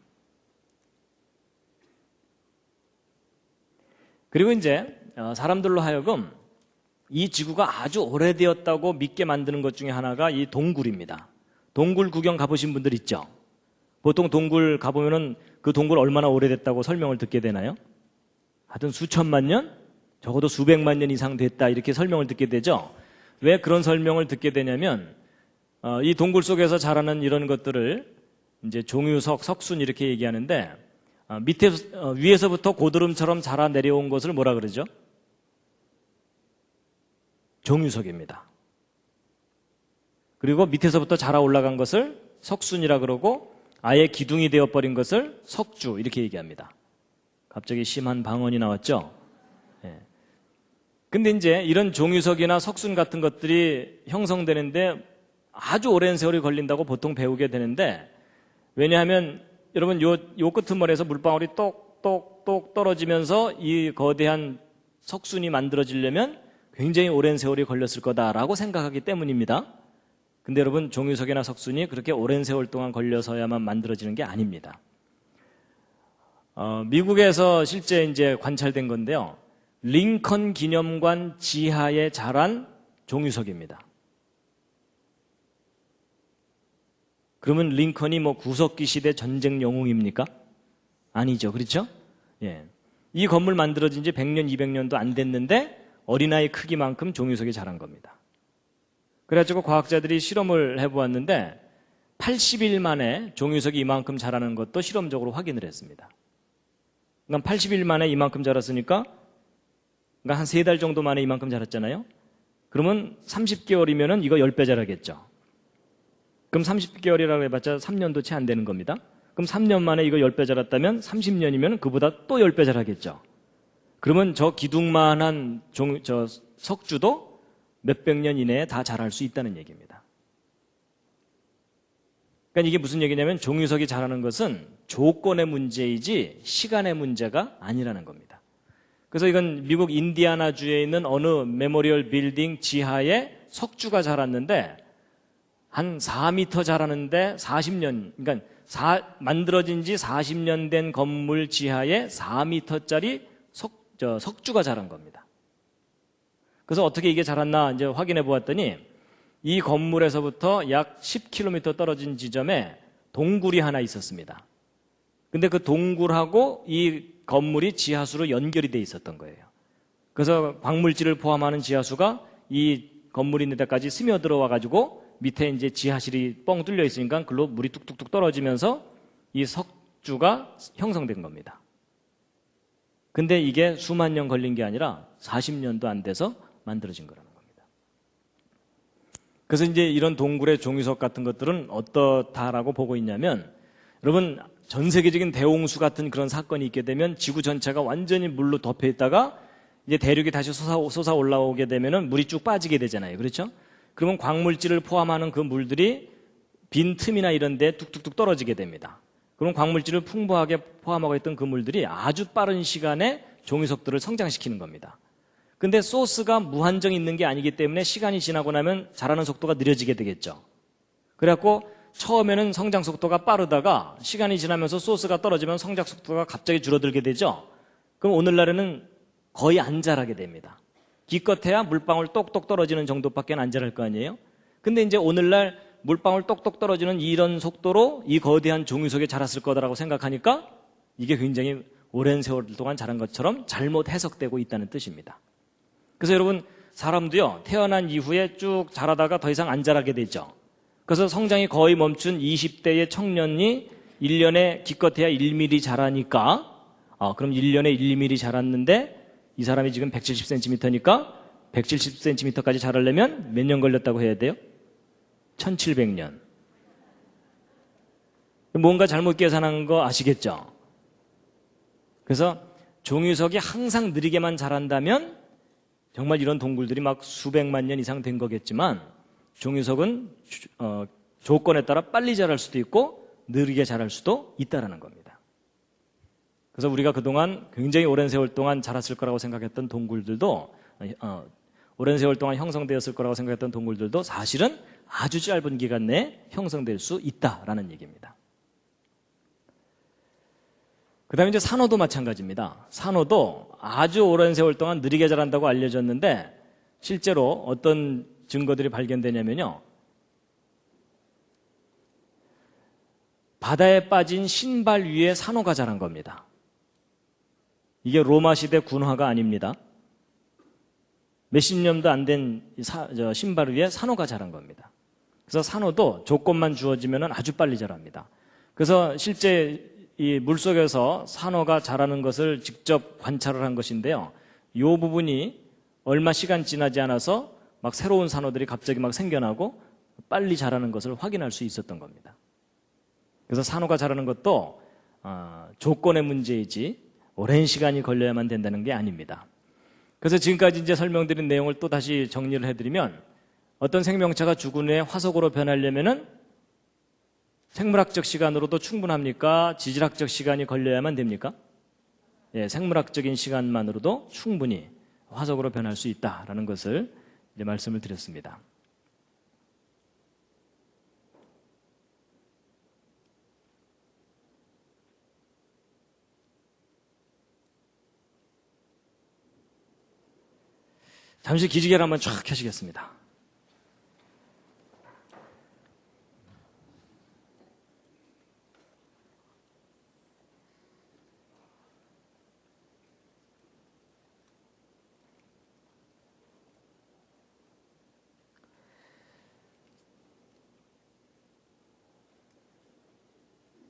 그리고 이제 사람들로 하여금 이 지구가 아주 오래되었다고 믿게 만드는 것 중에 하나가 이 동굴입니다. 동굴 구경 가보신 분들 있죠? 보통 동굴 가보면은 그 동굴 얼마나 오래됐다고 설명을 듣게 되나요? 하여튼 수천만 년? 적어도 수백만 년 이상 됐다 이렇게 설명을 듣게 되죠? 왜 그런 설명을 듣게 되냐면 이 동굴 속에서 자라는 이런 것들을 이제 종유석, 석순 이렇게 얘기하는데 위에서부터 고드름처럼 자라 내려온 것을 뭐라 그러죠? 종유석입니다. 그리고 밑에서부터 자라 올라간 것을 석순이라 그러고 아예 기둥이 되어버린 것을 석주 이렇게 얘기합니다. 갑자기 심한 방언이 나왔죠? 예. 근데 이제 이런 종유석이나 석순 같은 것들이 형성되는데 아주 오랜 세월이 걸린다고 보통 배우게 되는데 왜냐하면 여러분 요 끄트머리에서 물방울이 똑똑똑 떨어지면서 이 거대한 석순이 만들어지려면 굉장히 오랜 세월이 걸렸을 거다라고 생각하기 때문입니다. 근데 여러분 종유석이나 석순이 그렇게 오랜 세월 동안 걸려서야만 만들어지는 게 아닙니다. 미국에서 실제 이제 관찰된 건데요. 링컨 기념관 지하에 자란 종유석입니다. 그러면 링컨이 뭐 구석기 시대 전쟁 영웅입니까? 아니죠. 그렇죠? 예. 이 건물 만들어진 지 100년, 200년도 안 됐는데 어린아이 크기만큼 종유석이 자란 겁니다. 그래가지고 과학자들이 실험을 해보았는데 80일 만에 종유석이 이만큼 자라는 것도 실험적으로 확인을 했습니다. 그러니까 80일 만에 이만큼 자랐으니까 그러니까 한 3달 정도 만에 이만큼 자랐잖아요. 그러면 30개월이면 이거 10배 자라겠죠. 그럼 30개월이라고 해봤자 3년도 채 안 되는 겁니다. 그럼 3년 만에 이거 10배 자랐다면 30년이면 그보다 또 10배 자라겠죠. 그러면 저 기둥만한 저 석주도 몇백 년 이내에 다 자랄 수 있다는 얘기입니다. 그러니까 이게 무슨 얘기냐면 종유석이 자라는 것은 조건의 문제이지 시간의 문제가 아니라는 겁니다. 그래서 이건 미국 인디아나주에 있는 어느 메모리얼 빌딩 지하에 석주가 자랐는데 한 4m 자라는데 40년, 그러니까 만들어진 지 40년 된 건물 지하에 4m짜리 석주가 자란 겁니다. 그래서 어떻게 이게 자랐나 이제 확인해 보았더니 이 건물에서부터 약 10km 떨어진 지점에 동굴이 하나 있었습니다. 근데 그 동굴하고 이 건물이 지하수로 연결이 돼 있었던 거예요. 그래서 광물질을 포함하는 지하수가 이 건물이 있는 데까지 스며들어와 가지고 밑에 이제 지하실이 뻥 뚫려 있으니까 그걸로 물이 뚝뚝뚝 떨어지면서 이 석주가 형성된 겁니다. 근데 이게 수만 년 걸린 게 아니라 40년도 안 돼서 만들어진 거라는 겁니다. 그래서 이제 이런 동굴의 종이석 같은 것들은 어떻다라고 보고 있냐면, 여러분 전 세계적인 대홍수 같은 그런 사건이 있게 되면 지구 전체가 완전히 물로 덮여 있다가 이제 대륙이 다시 솟아 올라오게 되면은 물이 쭉 빠지게 되잖아요. 그렇죠? 그러면 광물질을 포함하는 그 물들이 빈 틈이나 이런 데 뚝뚝뚝 떨어지게 됩니다. 그럼 광물질을 풍부하게 포함하고 있던 그 물들이 아주 빠른 시간에 종이석들을 성장시키는 겁니다. 근데 소스가 무한정 있는 게 아니기 때문에 시간이 지나고 나면 자라는 속도가 느려지게 되겠죠. 그래갖고 처음에는 성장 속도가 빠르다가 시간이 지나면서 소스가 떨어지면 성장 속도가 갑자기 줄어들게 되죠. 그럼 오늘날에는 거의 안 자라게 됩니다. 기껏해야 물방울 똑똑 떨어지는 정도밖에 안 자랄 거 아니에요. 근데 이제 오늘날 물방울 똑똑 떨어지는 이런 속도로 이 거대한 종이석이 자랐을 거다라고 생각하니까 이게 굉장히 오랜 세월 동안 자란 것처럼 잘못 해석되고 있다는 뜻입니다. 그래서 여러분 사람도요, 태어난 이후에 쭉 자라다가 더 이상 안 자라게 되죠. 그래서 성장이 거의 멈춘 20대의 청년이 1년에 기껏해야 1mm 자라니까 그럼 1년에 1mm 자랐는데 이 사람이 지금 170cm니까 170cm까지 자라려면 몇 년 걸렸다고 해야 돼요? 1700년. 뭔가 잘못 계산한 거 아시겠죠? 그래서 종이석이 항상 느리게만 자란다면 정말 이런 동굴들이 막 수백만 년 이상 된 거겠지만 종이석은 조건에 따라 빨리 자랄 수도 있고 느리게 자랄 수도 있다는 겁니다. 그래서 우리가 그동안 굉장히 오랜 세월 동안 자랐을 거라고 생각했던 동굴들도 오랜 세월 동안 형성되었을 거라고 생각했던 동굴들도 사실은 아주 짧은 기간 내에 형성될 수 있다라는 얘기입니다. 그 다음에 이제 산호도 마찬가지입니다. 산호도 아주 오랜 세월 동안 느리게 자란다고 알려졌는데 실제로 어떤 증거들이 발견되냐면요. 바다에 빠진 신발 위에 산호가 자란 겁니다. 이게 로마 시대 군화가 아닙니다. 몇십 년도 안 된 신발 위에 산호가 자란 겁니다. 그래서 산호도 조건만 주어지면 아주 빨리 자랍니다. 그래서 실제 이 물속에서 산호가 자라는 것을 직접 관찰을 한 것인데요. 이 부분이 얼마 시간 지나지 않아서 막 새로운 산호들이 갑자기 막 생겨나고 빨리 자라는 것을 확인할 수 있었던 겁니다. 그래서 산호가 자라는 것도 조건의 문제이지 오랜 시간이 걸려야만 된다는 게 아닙니다. 그래서 지금까지 이제 설명드린 내용을 또 다시 정리를 해드리면 어떤 생명체가 죽은 후에 화석으로 변하려면은 생물학적 시간으로도 충분합니까? 지질학적 시간이 걸려야만 됩니까? 예, 생물학적인 시간만으로도 충분히 화석으로 변할 수 있다라는 것을 이제 말씀을 드렸습니다. 잠시 기지개를 한번 쫙 켜시겠습니다.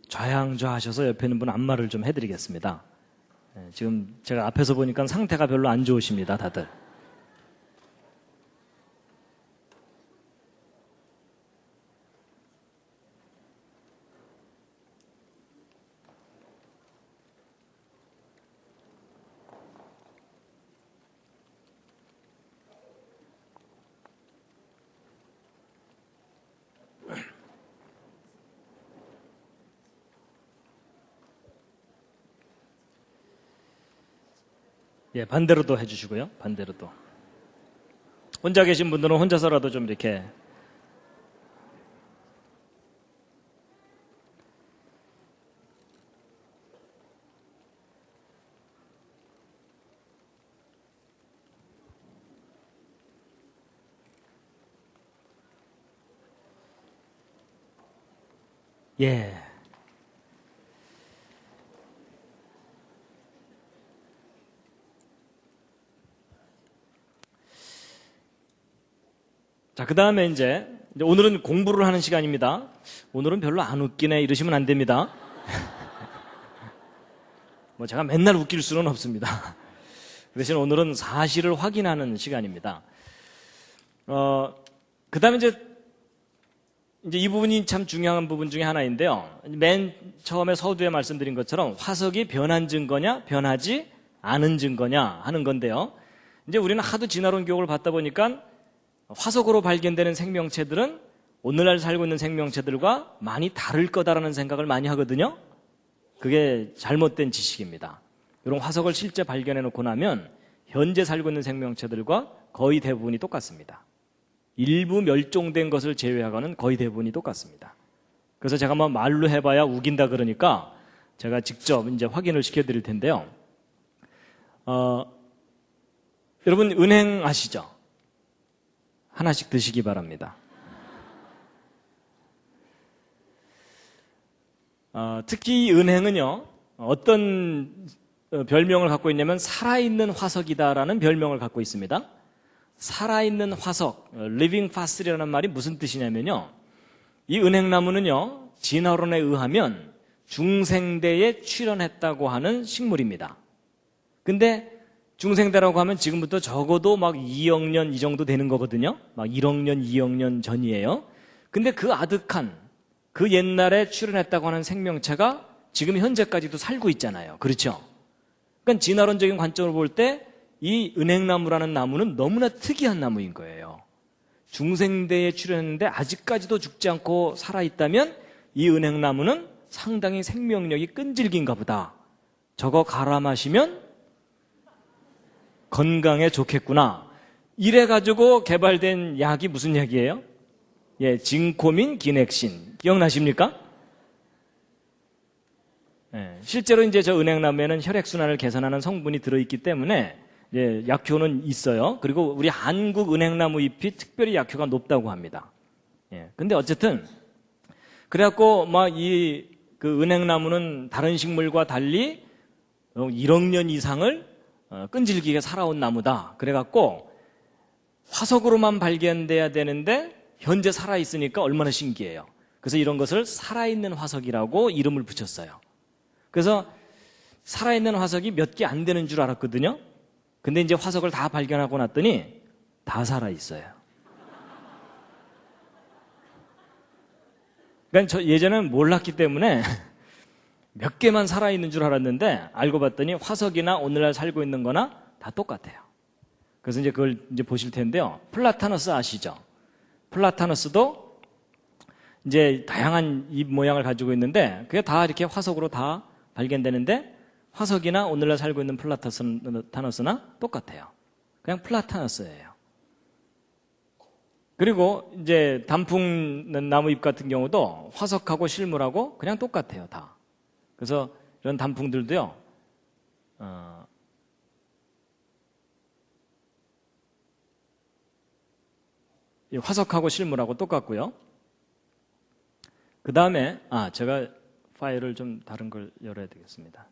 좌양좌하셔서 옆에 있는 분 안마를 좀 해드리겠습니다. 지금 제가 앞에서 보니까 상태가 별로 안 좋으십니다, 다들. 예, 반대로도 해주시고요. 반대로도. 혼자 계신 분들은 혼자서라도 좀 이렇게 예. 자, 그 다음에 이제 오늘은 공부를 하는 시간입니다. 오늘은 별로 안 웃기네 이러시면 안 됩니다. 뭐 제가 맨날 웃길 수는 없습니다. 그 대신 오늘은 사실을 확인하는 시간입니다. 그 다음에 이제 이 부분이 참 중요한 부분 중에 하나인데요. 맨 처음에 서두에 말씀드린 것처럼 화석이 변한 증거냐, 변하지 않은 증거냐 하는 건데요. 이제 우리는 하도 진화론 교육을 받다 보니까 화석으로 발견되는 생명체들은 오늘날 살고 있는 생명체들과 많이 다를 거다라는 생각을 많이 하거든요. 그게 잘못된 지식입니다. 이런 화석을 실제 발견해 놓고 나면 현재 살고 있는 생명체들과 거의 대부분이 똑같습니다. 일부 멸종된 것을 제외하고는 거의 대부분이 똑같습니다. 그래서 제가 뭐 말로 해봐야 우긴다 그러니까 제가 직접 이제 확인을 시켜드릴 텐데요. 여러분 은행 아시죠? 하나씩 드시기 바랍니다. 특히 이 은행은요, 어떤 별명을 갖고 있냐면 살아있는 화석이다라는 별명을 갖고 있습니다. 살아있는 화석, living fossil이라는 말이 무슨 뜻이냐면요, 이 은행나무는요, 진화론에 의하면 중생대에 출현했다고 하는 식물입니다. 근데 중생대라고 하면 지금부터 적어도 막 2억 년 이 정도 되는 거거든요. 막 1억 년, 2억 년 전이에요. 근데 그 아득한, 그 옛날에 출현했다고 하는 생명체가 지금 현재까지도 살고 있잖아요. 그렇죠? 그러니까 진화론적인 관점으로 볼 때 이 은행나무라는 나무는 너무나 특이한 나무인 거예요. 중생대에 출현했는데 아직까지도 죽지 않고 살아있다면 이 은행나무는 상당히 생명력이 끈질긴가 보다. 저거 갈아 마시면 건강에 좋겠구나. 이래가지고 개발된 약이 무슨 약이에요? 예, 진코민 기넥신. 기억나십니까? 예, 실제로 이제 저 은행나무에는 혈액순환을 개선하는 성분이 들어있기 때문에 예, 약효는 있어요. 그리고 우리 한국 은행나무 잎이 특별히 약효가 높다고 합니다. 예, 근데 어쨌든 그래갖고 막 그 은행나무는 다른 식물과 달리 1억 년 이상을 끈질기게 살아온 나무다. 그래갖고 화석으로만 발견돼야 되는데 현재 살아있으니까 얼마나 신기해요. 그래서 이런 것을 살아있는 화석이라고 이름을 붙였어요. 그래서 살아있는 화석이 몇 개 안 되는 줄 알았거든요. 근데 이제 화석을 다 발견하고 났더니 다 살아있어요. 그러니까 저 예전에는 몰랐기 때문에 몇 개만 살아있는 줄 알았는데 알고 봤더니 화석이나 오늘날 살고 있는 거나 다 똑같아요. 그래서 이제 그걸 이제 보실 텐데요. 플라타너스 아시죠? 플라타너스도 이제 다양한 잎 모양을 가지고 있는데 그게 다 이렇게 화석으로 다 발견되는데 화석이나 오늘날 살고 있는 플라타너스나 똑같아요. 그냥 플라타너스예요. 그리고 이제 단풍 나무잎 같은 경우도 화석하고 실물하고 그냥 똑같아요, 다. 그래서 이런 단풍들도요, 화석하고 실물하고 똑같고요. 그 다음에 제가 파일을 좀 다른 걸 열어야 되겠습니다.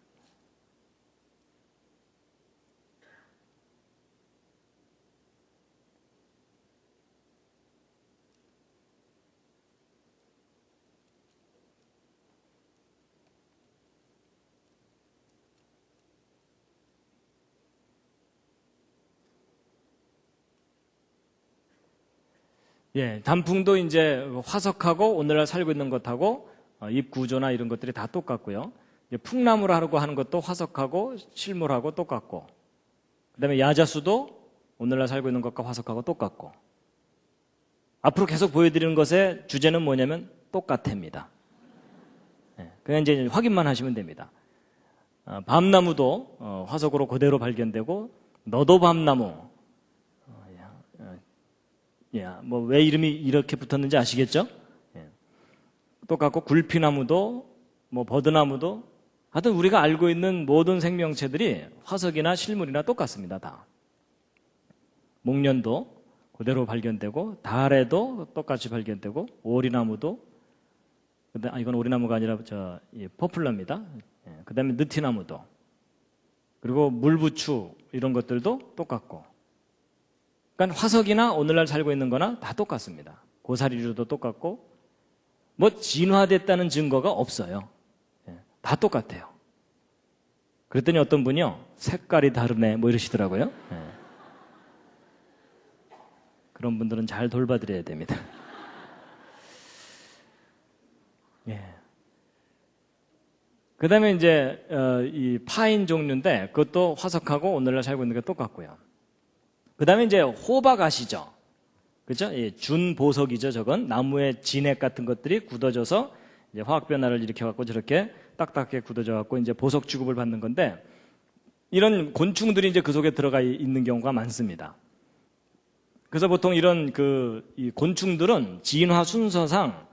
예, 단풍도 이제 화석하고 오늘날 살고 있는 것하고 잎 구조나 이런 것들이 다 똑같고요. 풍나무라고 하는 것도 화석하고 실물하고 똑같고, 그 다음에 야자수도 오늘날 살고 있는 것과 화석하고 똑같고, 앞으로 계속 보여드리는 것의 주제는 뭐냐면 똑같습니다. 예, 그냥 이제 확인만 하시면 됩니다. 밤나무도 화석으로 그대로 발견되고, 너도 밤나무, 뭐 왜 이름이 이렇게 붙었는지 아시겠죠? 예. 똑같고 굴피나무도 뭐 버드나무도 하여튼 우리가 알고 있는 모든 생명체들이 화석이나 실물이나 똑같습니다. 다. 목련도 그대로 발견되고 달에도 똑같이 발견되고 오리나무도 이건 오리나무가 아니라 포플라입니다. 그다음에 느티나무도. 그리고 물부추 이런 것들도 똑같고. 그러니까 화석이나 오늘날 살고 있는 거나 다 똑같습니다. 고사리류도 똑같고 뭐 진화됐다는 증거가 없어요. 다 똑같아요. 그랬더니 어떤 분이요, 색깔이 다르네 뭐 이러시더라고요. 그런 분들은 잘 돌봐드려야 됩니다. 그 다음에 이제 이 파인 종류인데 그것도 화석하고 오늘날 살고 있는 게 똑같고요. 그 다음에 이제 호박 아시죠? 그죠? 준보석이죠. 저건 나무의 진액 같은 것들이 굳어져서 이제 화학 변화를 일으켜갖고 저렇게 딱딱하게 굳어져갖고 이제 보석 취급을 받는 건데, 이런 곤충들이 이제 그 속에 들어가 있는 경우가 많습니다. 그래서 보통 이런 이 곤충들은 진화 순서상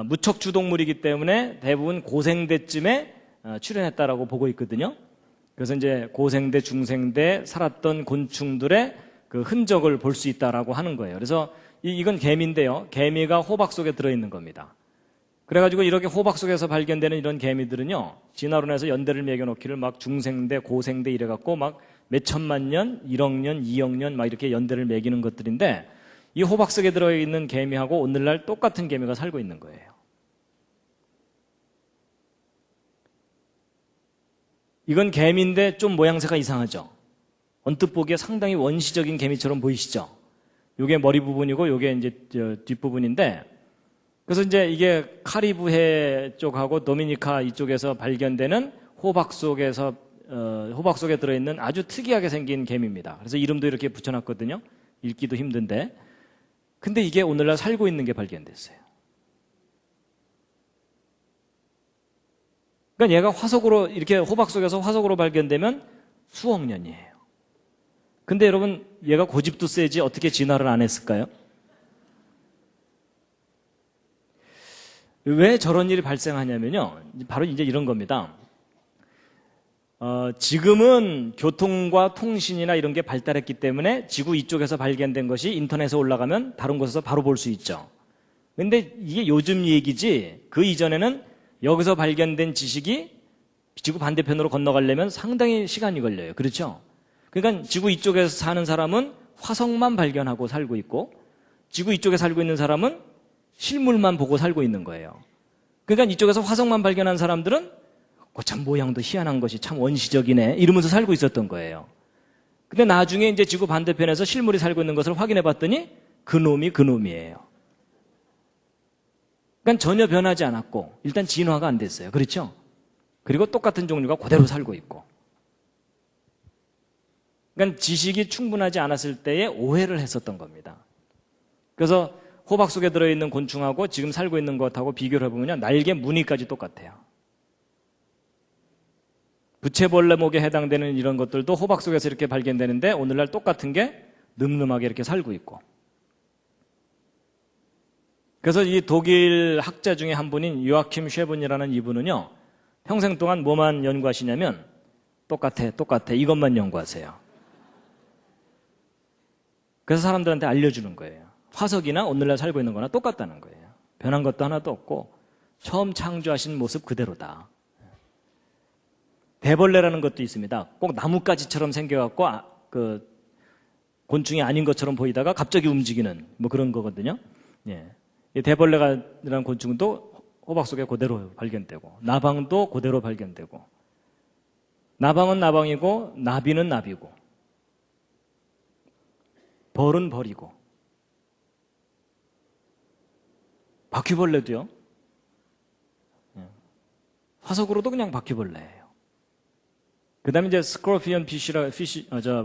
무척추 동물이기 때문에 대부분 고생대쯤에 출현했다라고 보고 있거든요. 그래서 이제 고생대, 중생대 살았던 곤충들의 그 흔적을 볼 수 있다라고 하는 거예요. 그래서 이건 개미인데요. 개미가 호박 속에 들어있는 겁니다. 그래가지고 이렇게 호박 속에서 발견되는 이런 개미들은요, 진화론에서 연대를 매겨놓기를 막 중생대, 고생대 이래갖고 막 몇천만 년, 1억 년, 2억 년 막 이렇게 연대를 매기는 것들인데, 이 호박 속에 들어있는 개미하고 오늘날 똑같은 개미가 살고 있는 거예요. 이건 개미인데 좀 모양새가 이상하죠? 언뜻 보기에 상당히 원시적인 개미처럼 보이시죠? 요게 머리 부분이고 요게 이제 뒷부분인데, 그래서 이제 이게 카리브해 쪽하고 도미니카 이쪽에서 발견되는 호박 속에 들어있는 아주 특이하게 생긴 개미입니다. 그래서 이름도 이렇게 붙여놨거든요. 읽기도 힘든데. 근데 이게 오늘날 살고 있는 게 발견됐어요. 그러니까 얘가 화석으로, 이렇게 호박 속에서 화석으로 발견되면 수억 년이에요. 근데 여러분, 얘가 고집도 세지 어떻게 진화를 안 했을까요? 왜 저런 일이 발생하냐면요, 바로 이제 이런 겁니다. 지금은 교통과 통신이나 이런 게 발달했기 때문에 지구 이쪽에서 발견된 것이 인터넷에 올라가면 다른 곳에서 바로 볼 수 있죠. 근데 이게 요즘 얘기지, 그 이전에는 여기서 발견된 지식이 지구 반대편으로 건너가려면 상당히 시간이 걸려요. 그렇죠? 그러니까 지구 이쪽에서 사는 사람은 화석만 발견하고 살고 있고, 지구 이쪽에 살고 있는 사람은 실물만 보고 살고 있는 거예요. 그러니까 이쪽에서 화석만 발견한 사람들은 참 모양도 희한한 것이 참 원시적이네 이러면서 살고 있었던 거예요. 근데 나중에 이제 지구 반대편에서 실물이 살고 있는 것을 확인해 봤더니 그놈이 그놈이에요. 그러니까 전혀 변하지 않았고 일단 진화가 안 됐어요. 그렇죠? 그리고 똑같은 종류가 그대로 살고 있고. 그러니까 지식이 충분하지 않았을 때에 오해를 했었던 겁니다. 그래서 호박 속에 들어있는 곤충하고 지금 살고 있는 것하고 비교를 해보면 날개 무늬까지 똑같아요. 부채벌레목에 해당되는 이런 것들도 호박 속에서 이렇게 발견되는데 오늘날 똑같은 게 늠름하게 이렇게 살고 있고. 그래서 이 독일 학자 중에 한 분인 요아킴 쉐븐이라는 이분은요, 평생 동안 뭐만 연구하시냐면 똑같아 이것만 연구하세요. 그래서 사람들한테 알려주는 거예요. 화석이나 오늘날 살고 있는 거나 똑같다는 거예요. 변한 것도 하나도 없고 처음 창조하신 모습 그대로다. 대벌레라는 것도 있습니다. 꼭 나뭇가지처럼 생겨갖고 그 곤충이 아닌 것처럼 보이다가 갑자기 움직이는 뭐 그런 거거든요. 이 대벌레라는 곤충도 호박 속에 그대로 발견되고, 나방도 그대로 발견되고, 나방은 나방이고 나비는 나비고, 벌은 벌이고, 바퀴벌레도요. 화석으로도 그냥 바퀴벌레예요. 그 다음에 이제 스코르피언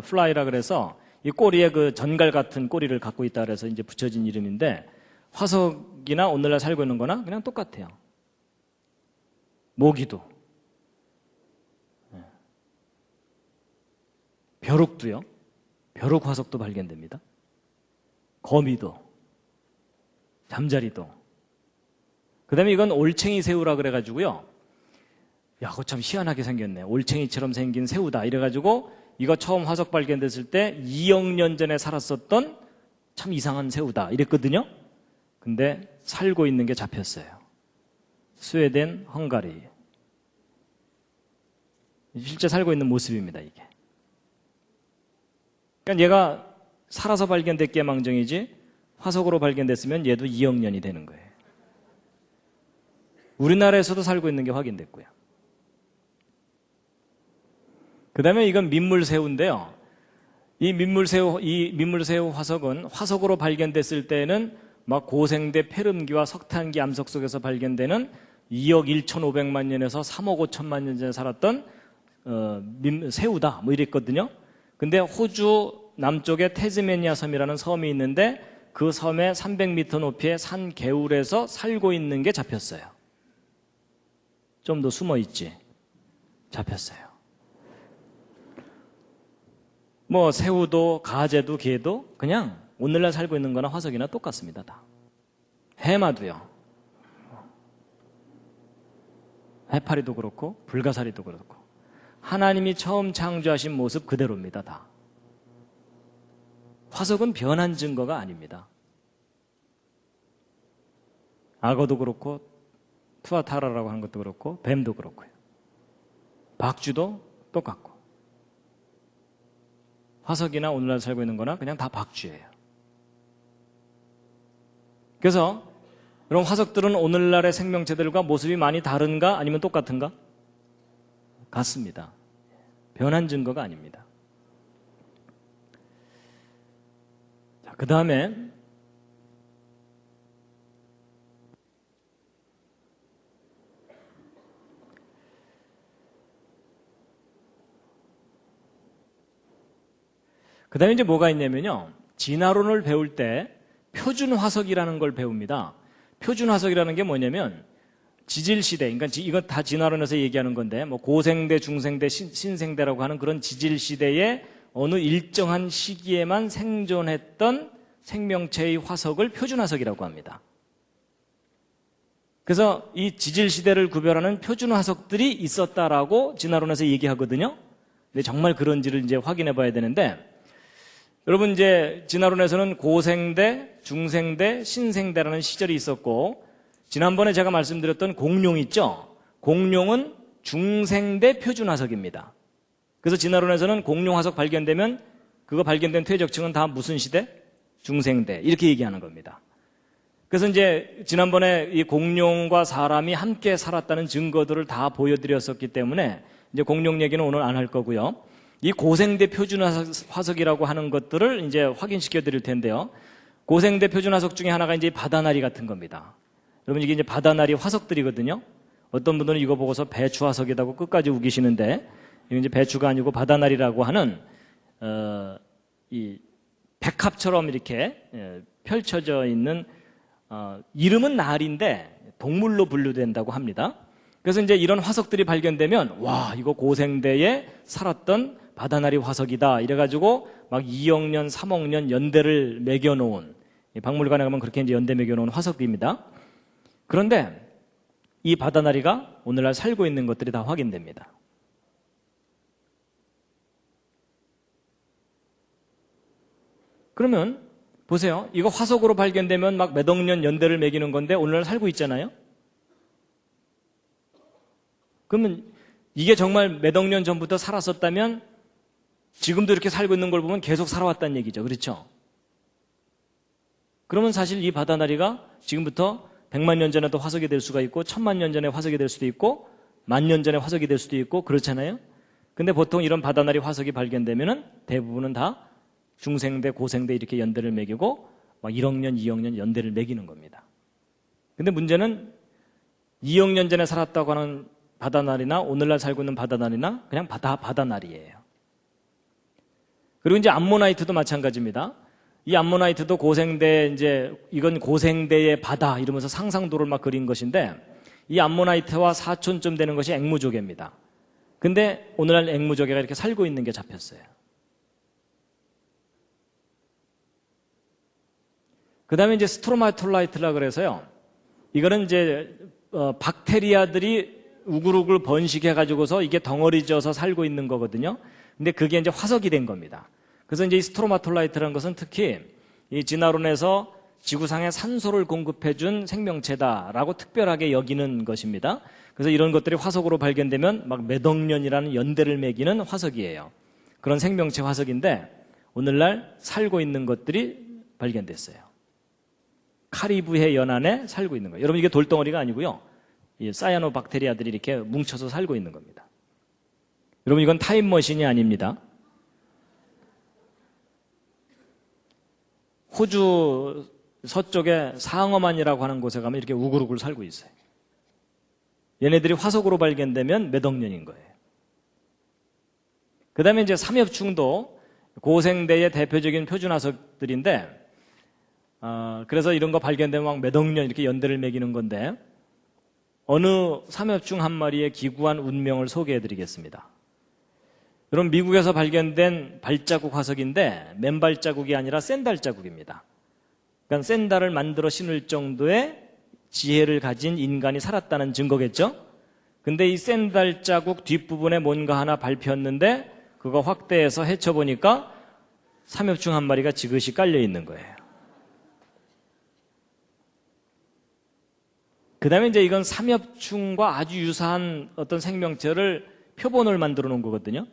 플라이라 그래서 이 꼬리에 그 전갈 같은 꼬리를 갖고 있다 그래서 이제 붙여진 이름인데, 화석이나 오늘날 살고 있는 거나 그냥 똑같아요. 모기도. 벼룩도요. 벼룩 화석도 발견됩니다. 거미도. 잠자리도. 그 다음에 이건 올챙이 새우라 그래가지고요. 야, 그거 참 희한하게 생겼네. 올챙이처럼 생긴 새우다. 이래가지고 이거 처음 화석 발견됐을 때 2억 년 전에 살았었던 참 이상한 새우다. 이랬거든요. 근데 살고 있는 게 잡혔어요. 스웨덴, 헝가리. 실제 살고 있는 모습입니다, 이게. 그러니까 얘가 살아서 발견됐기에 망정이지 화석으로 발견됐으면 얘도 2억 년이 되는 거예요. 우리나라에서도 살고 있는 게 확인됐고요. 그 다음에 이건 민물새우인데요. 이 민물새우 화석은 화석으로 발견됐을 때는 막 고생대 페름기와 석탄기 암석 속에서 발견되는 2억 1,500만 년에서 3억 5천만 년 전에 살았던 새우다 뭐 이랬거든요. 근데 호주 남쪽에 태즈메니아 섬이라는 섬이 있는데 그 섬에 300m 높이의 산 개울에서 살고 있는 게 잡혔어요. 좀 더 숨어 있지. 잡혔어요. 뭐 새우도 가재도 게도 그냥 오늘날 살고 있는 거나 화석이나 똑같습니다. 다. 해마도요. 해파리도 그렇고 불가사리도 그렇고 하나님이 처음 창조하신 모습 그대로입니다. 다. 화석은 변한 증거가 아닙니다. 악어도 그렇고 투아타라라고 하는 것도 그렇고 뱀도 그렇고요. 박쥐도 똑같고 화석이나 오늘날 살고 있는 거나 그냥 다 박쥐예요. 그래서 이런 화석들은 오늘날의 생명체들과 모습이 많이 다른가 아니면 똑같은가? 같습니다. 변한 증거가 아닙니다. 자, 그 다음에 이제 뭐가 있냐면요. 진화론을 배울 때 표준 화석이라는 걸 배웁니다. 표준 화석이라는 게 뭐냐면 지질시대, 그러니까 이건 다 진화론에서 얘기하는 건데 뭐 고생대, 중생대, 신생대라고 하는 그런 지질시대의 어느 일정한 시기에만 생존했던 생명체의 화석을 표준 화석이라고 합니다. 그래서 이 지질시대를 구별하는 표준 화석들이 있었다라고 진화론에서 얘기하거든요. 근데 정말 그런지를 이제 확인해 봐야 되는데 여러분 이제 진화론에서는 고생대, 중생대, 신생대라는 시절이 있었고 지난번에 제가 말씀드렸던 공룡 있죠? 공룡은 중생대 표준 화석입니다. 그래서 진화론에서는 공룡 화석 발견되면 그거 발견된 퇴적층은 다 무슨 시대? 중생대 이렇게 얘기하는 겁니다. 그래서 이제 지난번에 이 공룡과 사람이 함께 살았다는 증거들을 다 보여드렸었기 때문에 이제 공룡 얘기는 오늘 안 할 거고요. 이 고생대 표준 화석이라고 하는 것들을 이제 확인시켜 드릴 텐데요. 고생대 표준 화석 중에 하나가 이제 바다나리 같은 겁니다. 여러분 이게 이제 바다나리 화석들이거든요. 어떤 분들은 이거 보고서 배추 화석이라고 끝까지 우기시는데 이게 이제 배추가 아니고 바다나리라고 하는 이 백합처럼 이렇게 펼쳐져 있는 이름은 나리인데 동물로 분류된다고 합니다. 그래서 이제 이런 화석들이 발견되면 와 이거 고생대에 살았던 바다나리 화석이다 이래가지고 막 2억 년, 3억 년 연대를 매겨놓은 박물관에 가면 그렇게 이제 연대 매겨놓은 화석입니다. 그런데 이 바다나리가 오늘날 살고 있는 것들이 다 확인됩니다. 그러면 보세요. 이거 화석으로 발견되면 막 몇 억 년 연대를 매기는 건데 오늘날 살고 있잖아요. 그러면 이게 정말 몇 억 년 전부터 살았었다면 지금도 이렇게 살고 있는 걸 보면 계속 살아왔다는 얘기죠. 그렇죠? 그러면 사실 이 바다나리가 지금부터 100만 년 전에도 화석이 될 수가 있고 1000만 년 전에 화석이 될 수도 있고 10,000년 전에 화석이 될 수도 있고 그렇잖아요. 근데 보통 이런 바다나리 화석이 발견되면은 대부분은 다 중생대, 고생대 이렇게 연대를 매기고 막 1억 년, 2억 년 연대를 매기는 겁니다. 근데 문제는 2억 년 전에 살았다고 하는 바다나리나 오늘날 살고 있는 바다나리나 그냥 바다나리예요. 그리고 이제 암모나이트도 마찬가지입니다. 이 암모나이트도 고생대 이제 이건 고생대의 바다 이러면서 상상도를 막 그린 것인데 이 암모나이트와 사촌쯤 되는 것이 앵무조개입니다. 근데 오늘날 앵무조개가 이렇게 살고 있는 게 잡혔어요. 그 다음에 이제 스트로마톨라이트라 그래서요. 이거는 이제 박테리아들이 우글우글 번식해가지고서 이게 덩어리져서 살고 있는 거거든요. 근데 그게 이제 화석이 된 겁니다. 그래서 이제 이 스트로마톨라이트라는 것은 특히 이 진화론에서 지구상에 산소를 공급해준 생명체다라고 특별하게 여기는 것입니다. 그래서 이런 것들이 화석으로 발견되면 막 몇 억 년이라는 연대를 매기는 화석이에요. 그런 생명체 화석인데 오늘날 살고 있는 것들이 발견됐어요. 카리브해 연안에 살고 있는 거예요. 여러분 이게 돌덩어리가 아니고요. 이 사이아노박테리아들이 이렇게 뭉쳐서 살고 있는 겁니다. 여러분 이건 타임머신이 아닙니다. 호주 서쪽에 상어만이라고 하는 곳에 가면 이렇게 우글우글 살고 있어요. 얘네들이 화석으로 발견되면 몇 억 년인 거예요. 그 다음에 이제 삼엽충도 고생대의 대표적인 표준화석들인데 그래서 이런 거 발견되면 막 몇 억 년 이렇게 연대를 매기는 건데 어느 삼엽충 한 마리의 기구한 운명을 소개해 드리겠습니다. 여러분 미국에서 발견된 발자국 화석인데 맨발 자국이 아니라 샌달 자국입니다. 그러니까 샌달을 만들어 신을 정도의 지혜를 가진 인간이 살았다는 증거겠죠? 근데 이 샌달 자국 뒷부분에 뭔가 하나 밟혔는데 그거 확대해서 헤쳐보니까 삼엽충 한 마리가 지그시 깔려 있는 거예요. 그 다음에 이제 이건 삼엽충과 아주 유사한 어떤 생명체를 표본을 만들어 놓은 거거든요.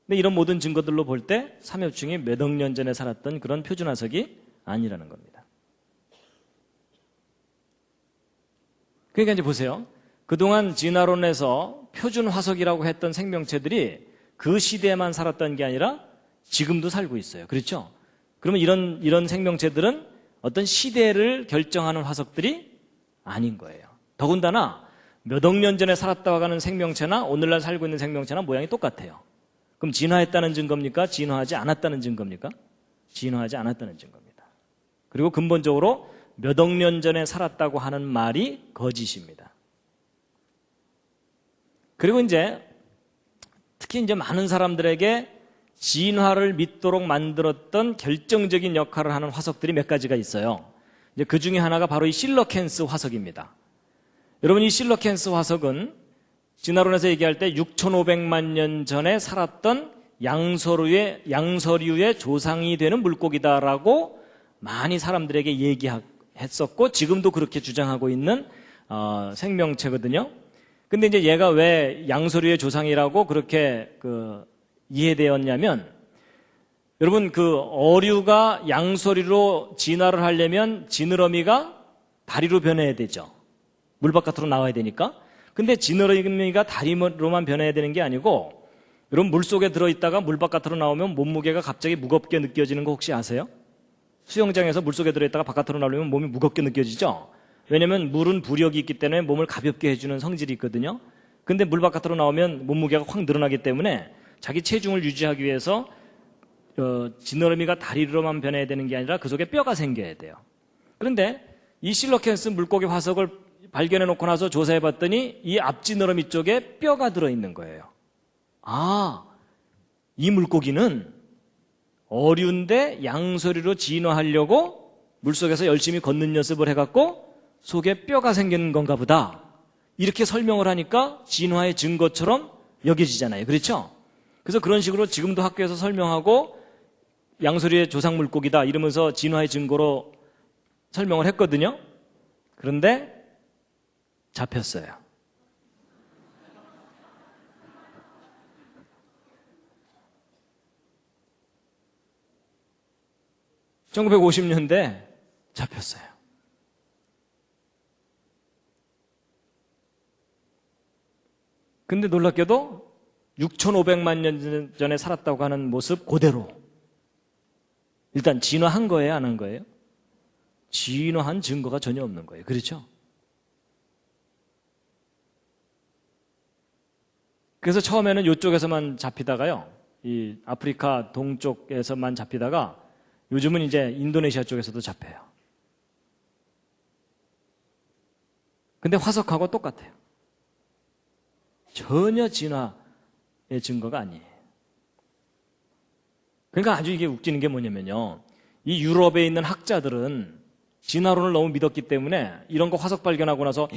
근데 이런 모든 증거들로 볼 때 삼엽충이 몇 억 년 전에 살았던 그런 표준화석이 아니라는 겁니다. 그러니까 이제 보세요. 그동안 진화론에서 표준화석이라고 했던 생명체들이 그 시대에만 살았던 게 아니라 지금도 살고 있어요. 그렇죠? 그러면 이런 생명체들은 어떤 시대를 결정하는 화석들이 아닌 거예요. 더군다나 몇 억 년 전에 살았다고 하는 생명체나 오늘날 살고 있는 생명체나 모양이 똑같아요. 그럼 진화했다는 증거입니까? 진화하지 않았다는 증거입니까? 진화하지 않았다는 증거입니다. 그리고 근본적으로 몇 억 년 전에 살았다고 하는 말이 거짓입니다. 그리고 이제 특히 이제 많은 사람들에게 진화를 믿도록 만들었던 결정적인 역할을 하는 화석들이 몇 가지가 있어요. 이제 그 중에 하나가 바로 이 실러켄스 화석입니다. 여러분 이 실러켄스 화석은 진화론에서 얘기할 때 6,500만 년 전에 살았던 양서류의 조상이 되는 물고기다라고 많이 사람들에게 얘기했었고 지금도 그렇게 주장하고 있는 생명체거든요. 근데 이제 얘가 왜 양서류의 조상이라고 그렇게 이해되었냐면 여러분 그 어류가 양서류로 진화를 하려면 지느러미가 다리로 변해야 되죠. 물 바깥으로 나와야 되니까. 근데 지느러미가 다리로만 변해야 되는 게 아니고 여러분 물속에 들어있다가 물 바깥으로 나오면 몸무게가 갑자기 무겁게 느껴지는 거 혹시 아세요? 수영장에서 물속에 들어있다가 바깥으로 나오면 몸이 무겁게 느껴지죠? 왜냐면 물은 부력이 있기 때문에 몸을 가볍게 해주는 성질이 있거든요. 근데 물 바깥으로 나오면 몸무게가 확 늘어나기 때문에 자기 체중을 유지하기 위해서 지느러미가 다리로만 변해야 되는 게 아니라 그 속에 뼈가 생겨야 돼요. 그런데 이 실러켄스 물고기 화석을 발견해 놓고 나서 조사해 봤더니 이 앞지느러미 쪽에 뼈가 들어있는 거예요. 아, 이 물고기는 어류인데 양서류로 진화하려고 물속에서 열심히 걷는 연습을 해갖고 속에 뼈가 생기는 건가 보다. 이렇게 설명을 하니까 진화의 증거처럼 여겨지잖아요. 그렇죠? 그래서 그런 식으로 지금도 학교에서 설명하고 양서류의 조상 물고기다 이러면서 진화의 증거로 설명을 했거든요. 그런데 잡혔어요. (1950년대) 잡혔어요. 근데 놀랍게도 6,500만 년 전에 살았다고 하는 모습 그대로. 일단 진화한 거예요, 안 한 거예요? 진화한 증거가 전혀 없는 거예요. 그렇죠? 그래서 처음에는 이쪽에서만 잡히다가요, 이 아프리카 동쪽에서만 잡히다가 요즘은 이제 인도네시아 쪽에서도 잡혀요. 근데 화석하고 똑같아요. 전혀 진화의 증거가 아니에요. 그러니까 아주 이게 웃기는 게 뭐냐면요, 이 유럽에 있는 학자들은 진화론을 너무 믿었기 때문에 이런 거 화석 발견하고 나서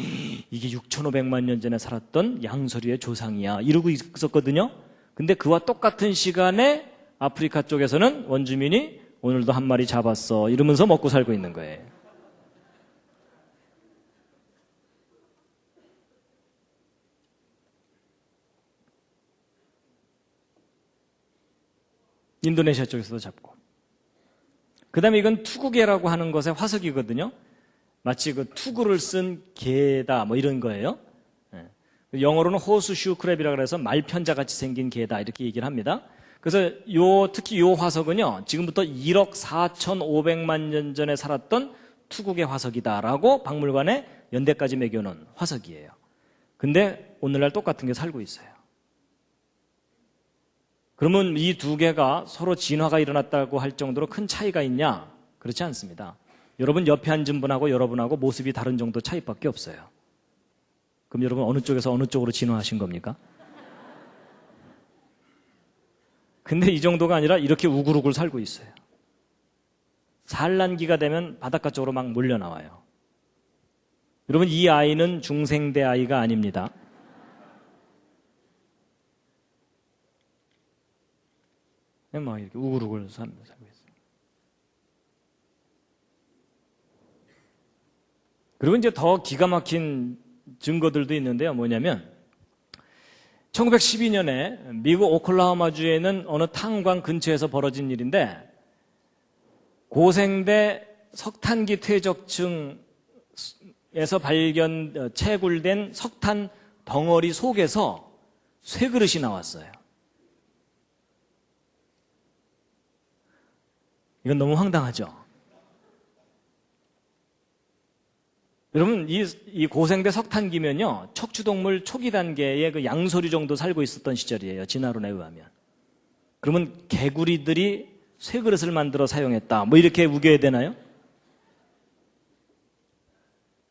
이게 6,500만 년 전에 살았던 양서류의 조상이야 이러고 있었거든요. 근데 그와 똑같은 시간에 아프리카 쪽에서는 원주민이 오늘도 한 마리 잡았어 이러면서 먹고 살고 있는 거예요. 인도네시아 쪽에서도 잡고. 그 다음에 이건 투구개라고 하는 것의 화석이거든요. 마치 그 투구를 쓴 개다 뭐 이런 거예요. 영어로는 호스슈 크랩이라고 해서 말편자같이 생긴 개다 이렇게 얘기를 합니다. 그래서 특히 요 화석은요, 지금부터 1억 4,500만 년 전에 살았던 투구개 화석이다라고 박물관에 연대까지 매겨놓은 화석이에요. 근데 오늘날 똑같은 게 살고 있어요. 그러면 이 두 개가 서로 진화가 일어났다고 할 정도로 큰 차이가 있냐? 그렇지 않습니다. 여러분 옆에 앉은 분하고 여러분하고 모습이 다른 정도 차이밖에 없어요. 그럼 여러분 어느 쪽에서 어느 쪽으로 진화하신 겁니까? 근데 이 정도가 아니라 이렇게 우글우글 살고 있어요. 산란기가 되면 바닷가 쪽으로 막 몰려 나와요. 여러분 이 아이는 중생대 아이가 아닙니다. 막 이렇게 우글우글 살고 있어요. 그리고 이제 더 기가 막힌 증거들도 있는데요. 뭐냐면 1912년에 미국 오클라호마주에 있는 어느 탄광 근처에서 벌어진 일인데, 고생대 석탄기 퇴적층에서 채굴된 석탄 덩어리 속에서 쇠그릇이 나왔어요. 이건 너무 황당하죠? 여러분, 이 고생대 석탄기면요, 척추동물 초기 단계의 그 양서류 정도 살고 있었던 시절이에요. 진화론에 의하면. 그러면 개구리들이 쇠그릇을 만들어 사용했다. 뭐 이렇게 우겨야 되나요?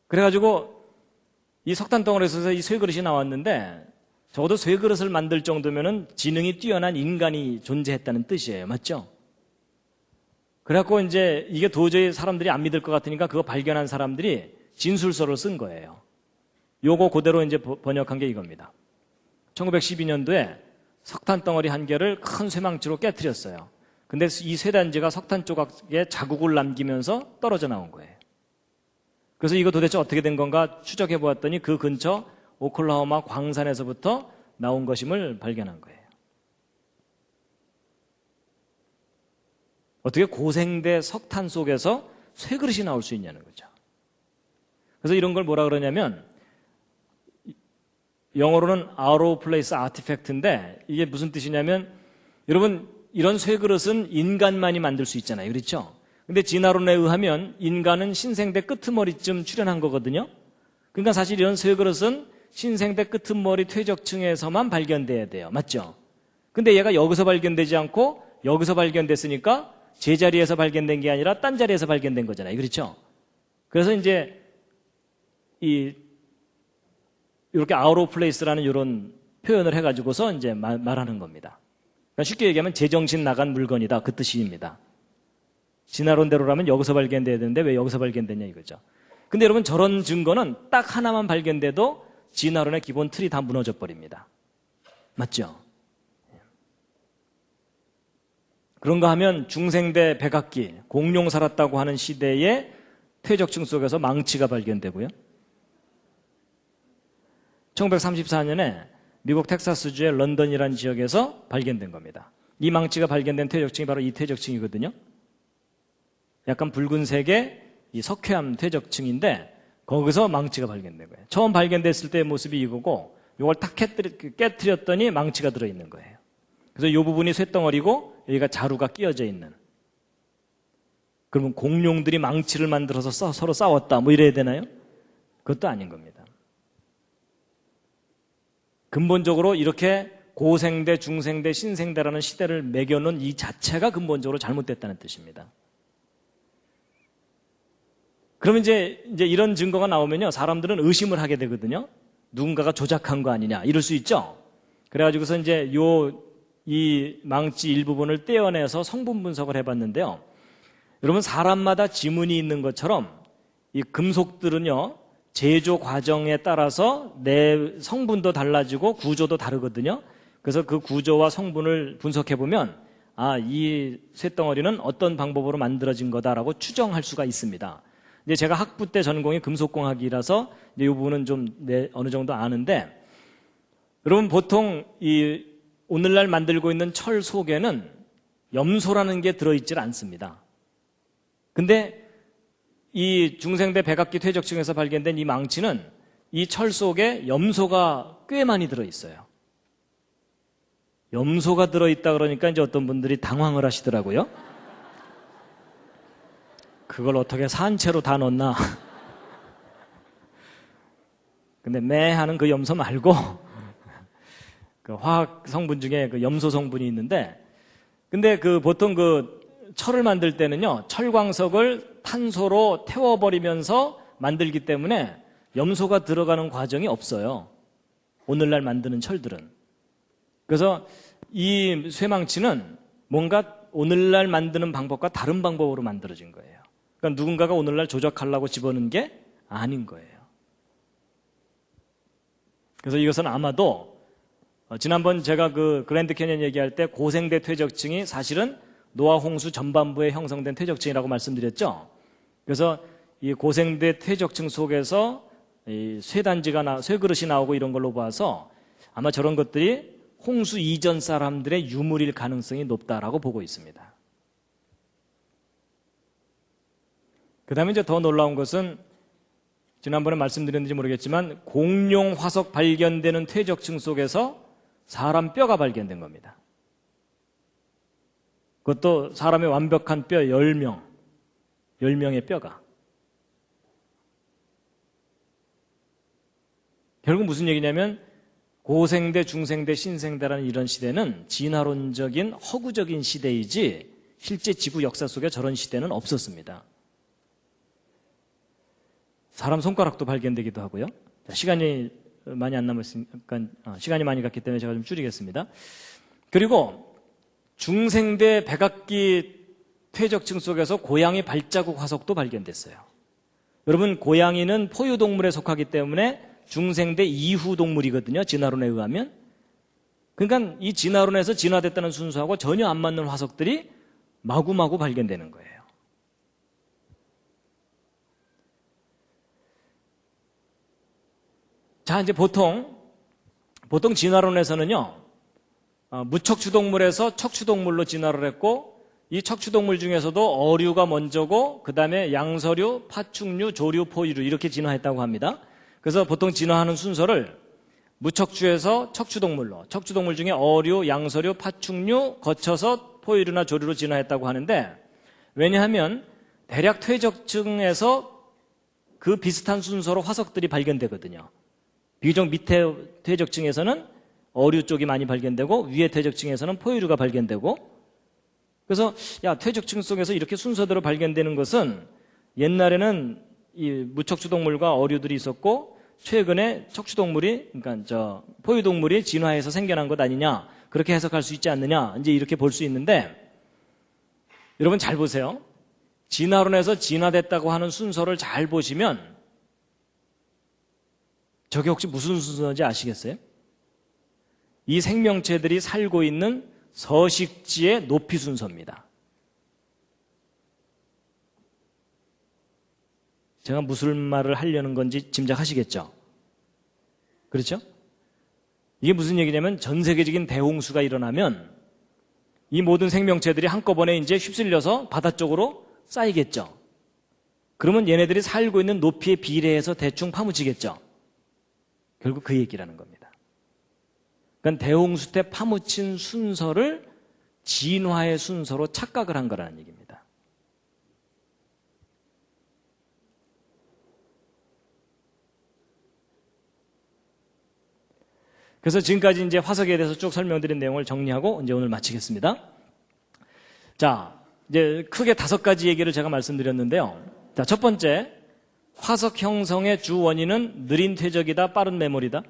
그래가지고 이 석탄 덩어리에서 이 쇠그릇이 나왔는데, 적어도 쇠그릇을 만들 정도면은 지능이 뛰어난 인간이 존재했다는 뜻이에요. 맞죠? 그래갖고 이제 이게 도저히 사람들이 안 믿을 것 같으니까 그거 발견한 사람들이 진술서를 쓴 거예요. 요거 그대로 이제 번역한 게 이겁니다. 1912년도에 석탄 덩어리 한 개를 큰 쇠망치로 깨트렸어요. 근데 이 쇠단지가 석탄 조각에 자국을 남기면서 떨어져 나온 거예요. 그래서 이거 도대체 어떻게 된 건가 추적해 보았더니 그 근처 오클라호마 광산에서부터 나온 것임을 발견한 거예요. 어떻게 고생대 석탄 속에서 쇠그릇이 나올 수 있냐는 거죠. 그래서 이런 걸 뭐라 그러냐면, 영어로는 out of place artifact인데 이게 무슨 뜻이냐면, 여러분 이런 쇠그릇은 인간만이 만들 수 있잖아요. 그렇죠? 근데 진화론에 의하면 인간은 신생대 끄트머리쯤 출현한 거거든요. 그러니까 사실 이런 쇠그릇은 신생대 끄트머리 퇴적층에서만 발견돼야 돼요. 맞죠? 근데 얘가 여기서 발견되지 않고 여기서 발견됐으니까 제자리에서 발견된 게 아니라 딴 자리에서 발견된 거잖아요. 그렇죠? 그래서 이제 이렇게 out of place라는 이런 표현을 해가지고서 이제 말하는 겁니다. 그러니까 쉽게 얘기하면 제정신 나간 물건이다. 그 뜻입니다. 진화론대로라면 여기서 발견돼야 되는데 왜 여기서 발견됐냐 이거죠. 근데 여러분 저런 증거는 딱 하나만 발견돼도 진화론의 기본 틀이 다 무너져 버립니다. 맞죠? 그런가 하면 중생대 백악기, 공룡 살았다고 하는 시대의 퇴적층 속에서 망치가 발견되고요. 1934년에 미국 텍사스주의 런던이라는 지역에서 발견된 겁니다. 이 망치가 발견된 퇴적층이 바로 이 퇴적층이거든요. 약간 붉은색의 이 석회암 퇴적층인데 거기서 망치가 발견된 거예요. 처음 발견됐을 때의 모습이 이거고, 이걸 탁 깨트렸더니 망치가 들어있는 거예요. 그래서 이 부분이 쇳덩어리고 여기가 자루가 끼어져 있는. 그러면 공룡들이 망치를 만들어서 서로 싸웠다 뭐 이래야 되나요? 그것도 아닌 겁니다. 근본적으로 이렇게 고생대, 중생대, 신생대라는 시대를 매겨놓은 이 자체가 근본적으로 잘못됐다는 뜻입니다. 그러면 이제 이런 증거가 나오면요, 사람들은 의심을 하게 되거든요. 누군가가 조작한 거 아니냐 이럴 수 있죠. 그래가지고서 이제 이 망치 일부분을 떼어내서 성분 분석을 해봤는데요. 여러분 사람마다 지문이 있는 것처럼 이 금속들은요, 제조 과정에 따라서 내 성분도 달라지고 구조도 다르거든요. 그래서 그 구조와 성분을 분석해 보면 이 쇳덩어리는 어떤 방법으로 만들어진 거다라고 추정할 수가 있습니다. 이제 제가 학부 때 전공이 금속공학이라서 이제 이 부분은 좀 어느 정도 아는데, 여러분 보통 이 오늘날 만들고 있는 철 속에는 염소라는 게 들어있질 않습니다. 근데 이 중생대 백악기 퇴적층에서 발견된 이 망치는 이 철 속에 염소가 꽤 많이 들어있어요. 염소가 들어있다 그러니까 이제 어떤 분들이 당황을 하시더라고요. 그걸 어떻게 산채로 다 넣나. 근데 매 하는 그 염소 말고 그 화학 성분 중에 그 염소 성분이 있는데, 근데 그 보통 그 철을 만들 때는요, 철광석을 탄소로 태워버리면서 만들기 때문에 염소가 들어가는 과정이 없어요. 오늘날 만드는 철들은. 그래서 이 쇠망치는 뭔가 오늘날 만드는 방법과 다른 방법으로 만들어진 거예요. 그러니까 누군가가 오늘날 조작하려고 집어넣은 게 아닌 거예요. 그래서 이것은 아마도 지난번 제가 그 그랜드 캐니언 얘기할 때 고생대 퇴적층이 사실은 노아 홍수 전반부에 형성된 퇴적층이라고 말씀드렸죠. 그래서 이 고생대 퇴적층 속에서 이 쇠단지가 쇠그릇이 나오고 이런 걸로 봐서 아마 저런 것들이 홍수 이전 사람들의 유물일 가능성이 높다라고 보고 있습니다. 그 다음에 이제 더 놀라운 것은 지난번에 말씀드렸는지 모르겠지만 공룡 화석 발견되는 퇴적층 속에서 사람 뼈가 발견된 겁니다. 그것도 사람의 완벽한 뼈 10명, 10명의 뼈가. 결국 무슨 얘기냐면 고생대, 중생대, 신생대라는 이런 시대는 진화론적인 허구적인 시대이지 실제 지구 역사 속에 저런 시대는 없었습니다. 사람 손가락도 발견되기도 하고요. 시간이 많이 안 남았으니까 시간이 많이 갔기 때문에 제가 좀 줄이겠습니다. 그리고 중생대 백악기 퇴적층 속에서 고양이 발자국 화석도 발견됐어요. 여러분, 고양이는 포유동물에 속하기 때문에 중생대 이후 동물이거든요, 진화론에 의하면. 그러니까 이 진화론에서 진화됐다는 순서하고 전혀 안 맞는 화석들이 마구마구 발견되는 거예요. 자, 이제 보통 진화론에서는요, 무척추동물에서 척추동물로 진화를 했고, 이 척추동물 중에서도 어류가 먼저고, 그 다음에 양서류, 파충류, 조류, 포유류 이렇게 진화했다고 합니다. 그래서 보통 진화하는 순서를 무척추에서 척추동물로, 척추동물 중에 어류, 양서류, 파충류 거쳐서 포유류나 조류로 진화했다고 하는데, 왜냐하면 대략 퇴적층에서 그 비슷한 순서로 화석들이 발견되거든요. 비교적 밑에 퇴적층에서는 어류 쪽이 많이 발견되고 위에 퇴적층에서는 포유류가 발견되고, 그래서 퇴적층 속에서 이렇게 순서대로 발견되는 것은 옛날에는 이 무척추동물과 어류들이 있었고 최근에 척추동물이, 그러니까 포유동물이 진화해서 생겨난 것 아니냐, 그렇게 해석할 수 있지 않느냐, 이제 이렇게 볼 수 있는데, 여러분 잘 보세요. 진화론에서 진화됐다고 하는 순서를 잘 보시면 저게 혹시 무슨 순서인지 아시겠어요? 이 생명체들이 살고 있는 서식지의 높이 순서입니다. 제가 무슨 말을 하려는 건지 짐작하시겠죠? 그렇죠? 이게 무슨 얘기냐면 전 세계적인 대홍수가 일어나면 이 모든 생명체들이 한꺼번에 이제 휩쓸려서 바다 쪽으로 쌓이겠죠. 그러면 얘네들이 살고 있는 높이에 비례해서 대충 파묻히겠죠. 결국 그 얘기라는 겁니다. 그러니까 대홍수 때 파묻힌 순서를 진화의 순서로 착각을 한 거라는 얘기입니다. 그래서 지금까지 이제 화석에 대해서 쭉 설명드린 내용을 정리하고 이제 오늘 마치겠습니다. 자, 이제 크게 5가지 얘기를 제가 말씀드렸는데요. 자, 첫 번째, 화석 형성의 주 원인은 느린 퇴적이다, 빠른 매몰이다.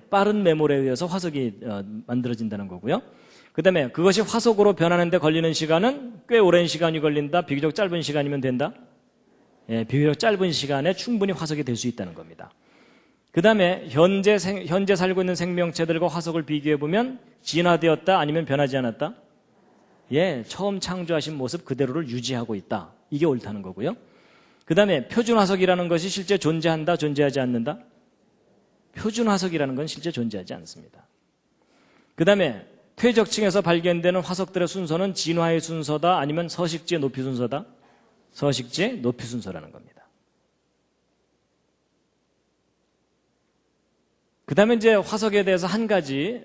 빠른 매몰에 의해서 화석이 만들어진다는 거고요. 그 다음에 그것이 화석으로 변하는데 걸리는 시간은 꽤 오랜 시간이 걸린다, 비교적 짧은 시간이면 된다. 비교적 짧은 시간에 충분히 화석이 될 수 있다는 겁니다. 그 다음에 현재 살고 있는 생명체들과 화석을 비교해보면 진화되었다, 아니면 변하지 않았다? 처음 창조하신 모습 그대로를 유지하고 있다. 이게 옳다는 거고요. 그 다음에 표준화석이라는 것이 실제 존재한다, 존재하지 않는다? 표준화석이라는 건 실제 존재하지 않습니다. 그 다음에 퇴적층에서 발견되는 화석들의 순서는 진화의 순서다, 아니면 서식지의 높이 순서다? 서식지의 높이 순서라는 겁니다. 그 다음에 이제 화석에 대해서 한 가지,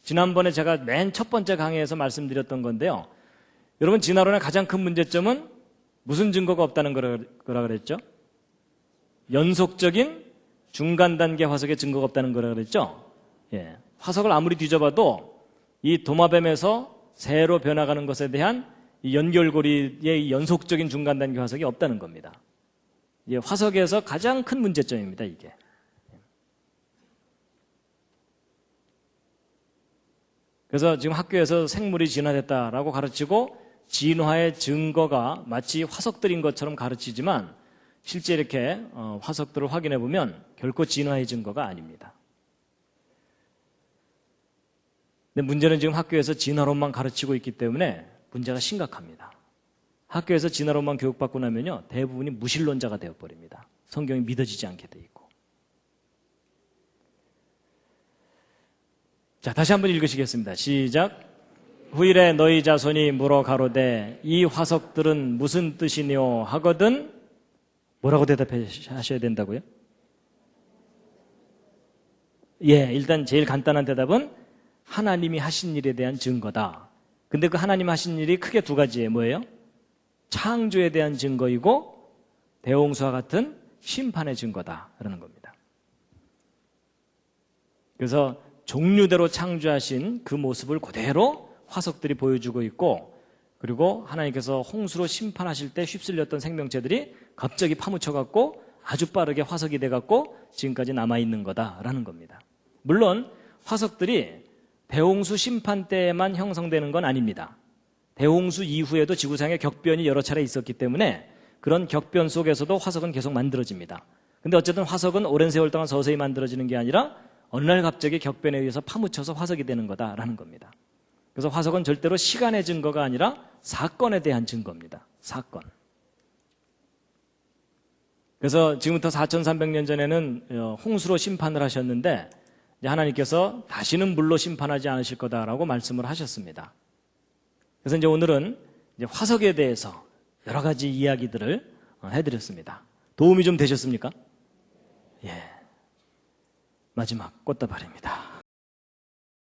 지난번에 제가 맨 첫 번째 강의에서 말씀드렸던 건데요. 여러분, 진화론의 가장 큰 문제점은 무슨 증거가 없다는 거라 그랬죠? 연속적인 중간 단계 화석의 증거가 없다는 거라 그랬죠? 화석을 아무리 뒤져봐도 이 도마뱀에서 새로 변화가는 것에 대한 이 연결고리의 연속적인 중간 단계 화석이 없다는 겁니다. 화석에서 가장 큰 문제점입니다, 이게. 그래서 지금 학교에서 생물이 진화됐다라고 가르치고 진화의 증거가 마치 화석들인 것처럼 가르치지만 실제 이렇게 화석들을 확인해 보면 결코 진화의 증거가 아닙니다. 근데 문제는 지금 학교에서 진화론만 가르치고 있기 때문에 문제가 심각합니다. 학교에서 진화론만 교육받고 나면요, 대부분이 무신론자가 되어버립니다. 성경이 믿어지지 않게 돼 있고. 자, 다시 한번 읽으시겠습니다. 시작. 후일에 너희 자손이 물어 가로되 이 화석들은 무슨 뜻이뇨 하거든 뭐라고 대답하셔야 된다고요? 일단 제일 간단한 대답은 하나님이 하신 일에 대한 증거다. 근데 그 하나님 하신 일이 크게 두 가지예요. 뭐예요? 창조에 대한 증거이고 대홍수와 같은 심판의 증거다라는 겁니다. 그래서 종류대로 창조하신 그 모습을 그대로 화석들이 보여주고 있고, 그리고 하나님께서 홍수로 심판하실 때 휩쓸렸던 생명체들이 갑자기 파묻혀갖고 아주 빠르게 화석이 돼갖고 지금까지 남아있는 거다라는 겁니다. 물론 화석들이 대홍수 심판 때에만 형성되는 건 아닙니다. 대홍수 이후에도 지구상에 격변이 여러 차례 있었기 때문에 그런 격변 속에서도 화석은 계속 만들어집니다. 근데 어쨌든 화석은 오랜 세월 동안 서서히 만들어지는 게 아니라 어느 날 갑자기 격변에 의해서 파묻혀서 화석이 되는 거다라는 겁니다. 그래서 화석은 절대로 시간의 증거가 아니라 사건에 대한 증거입니다. 사건. 그래서 지금부터 4300년 전에는 홍수로 심판을 하셨는데 하나님께서 다시는 물로 심판하지 않으실 거다라고 말씀을 하셨습니다. 그래서 이제 오늘은 이제 화석에 대해서 여러 가지 이야기들을 해드렸습니다. 도움이 좀 되셨습니까? 마지막 꽃다발입니다.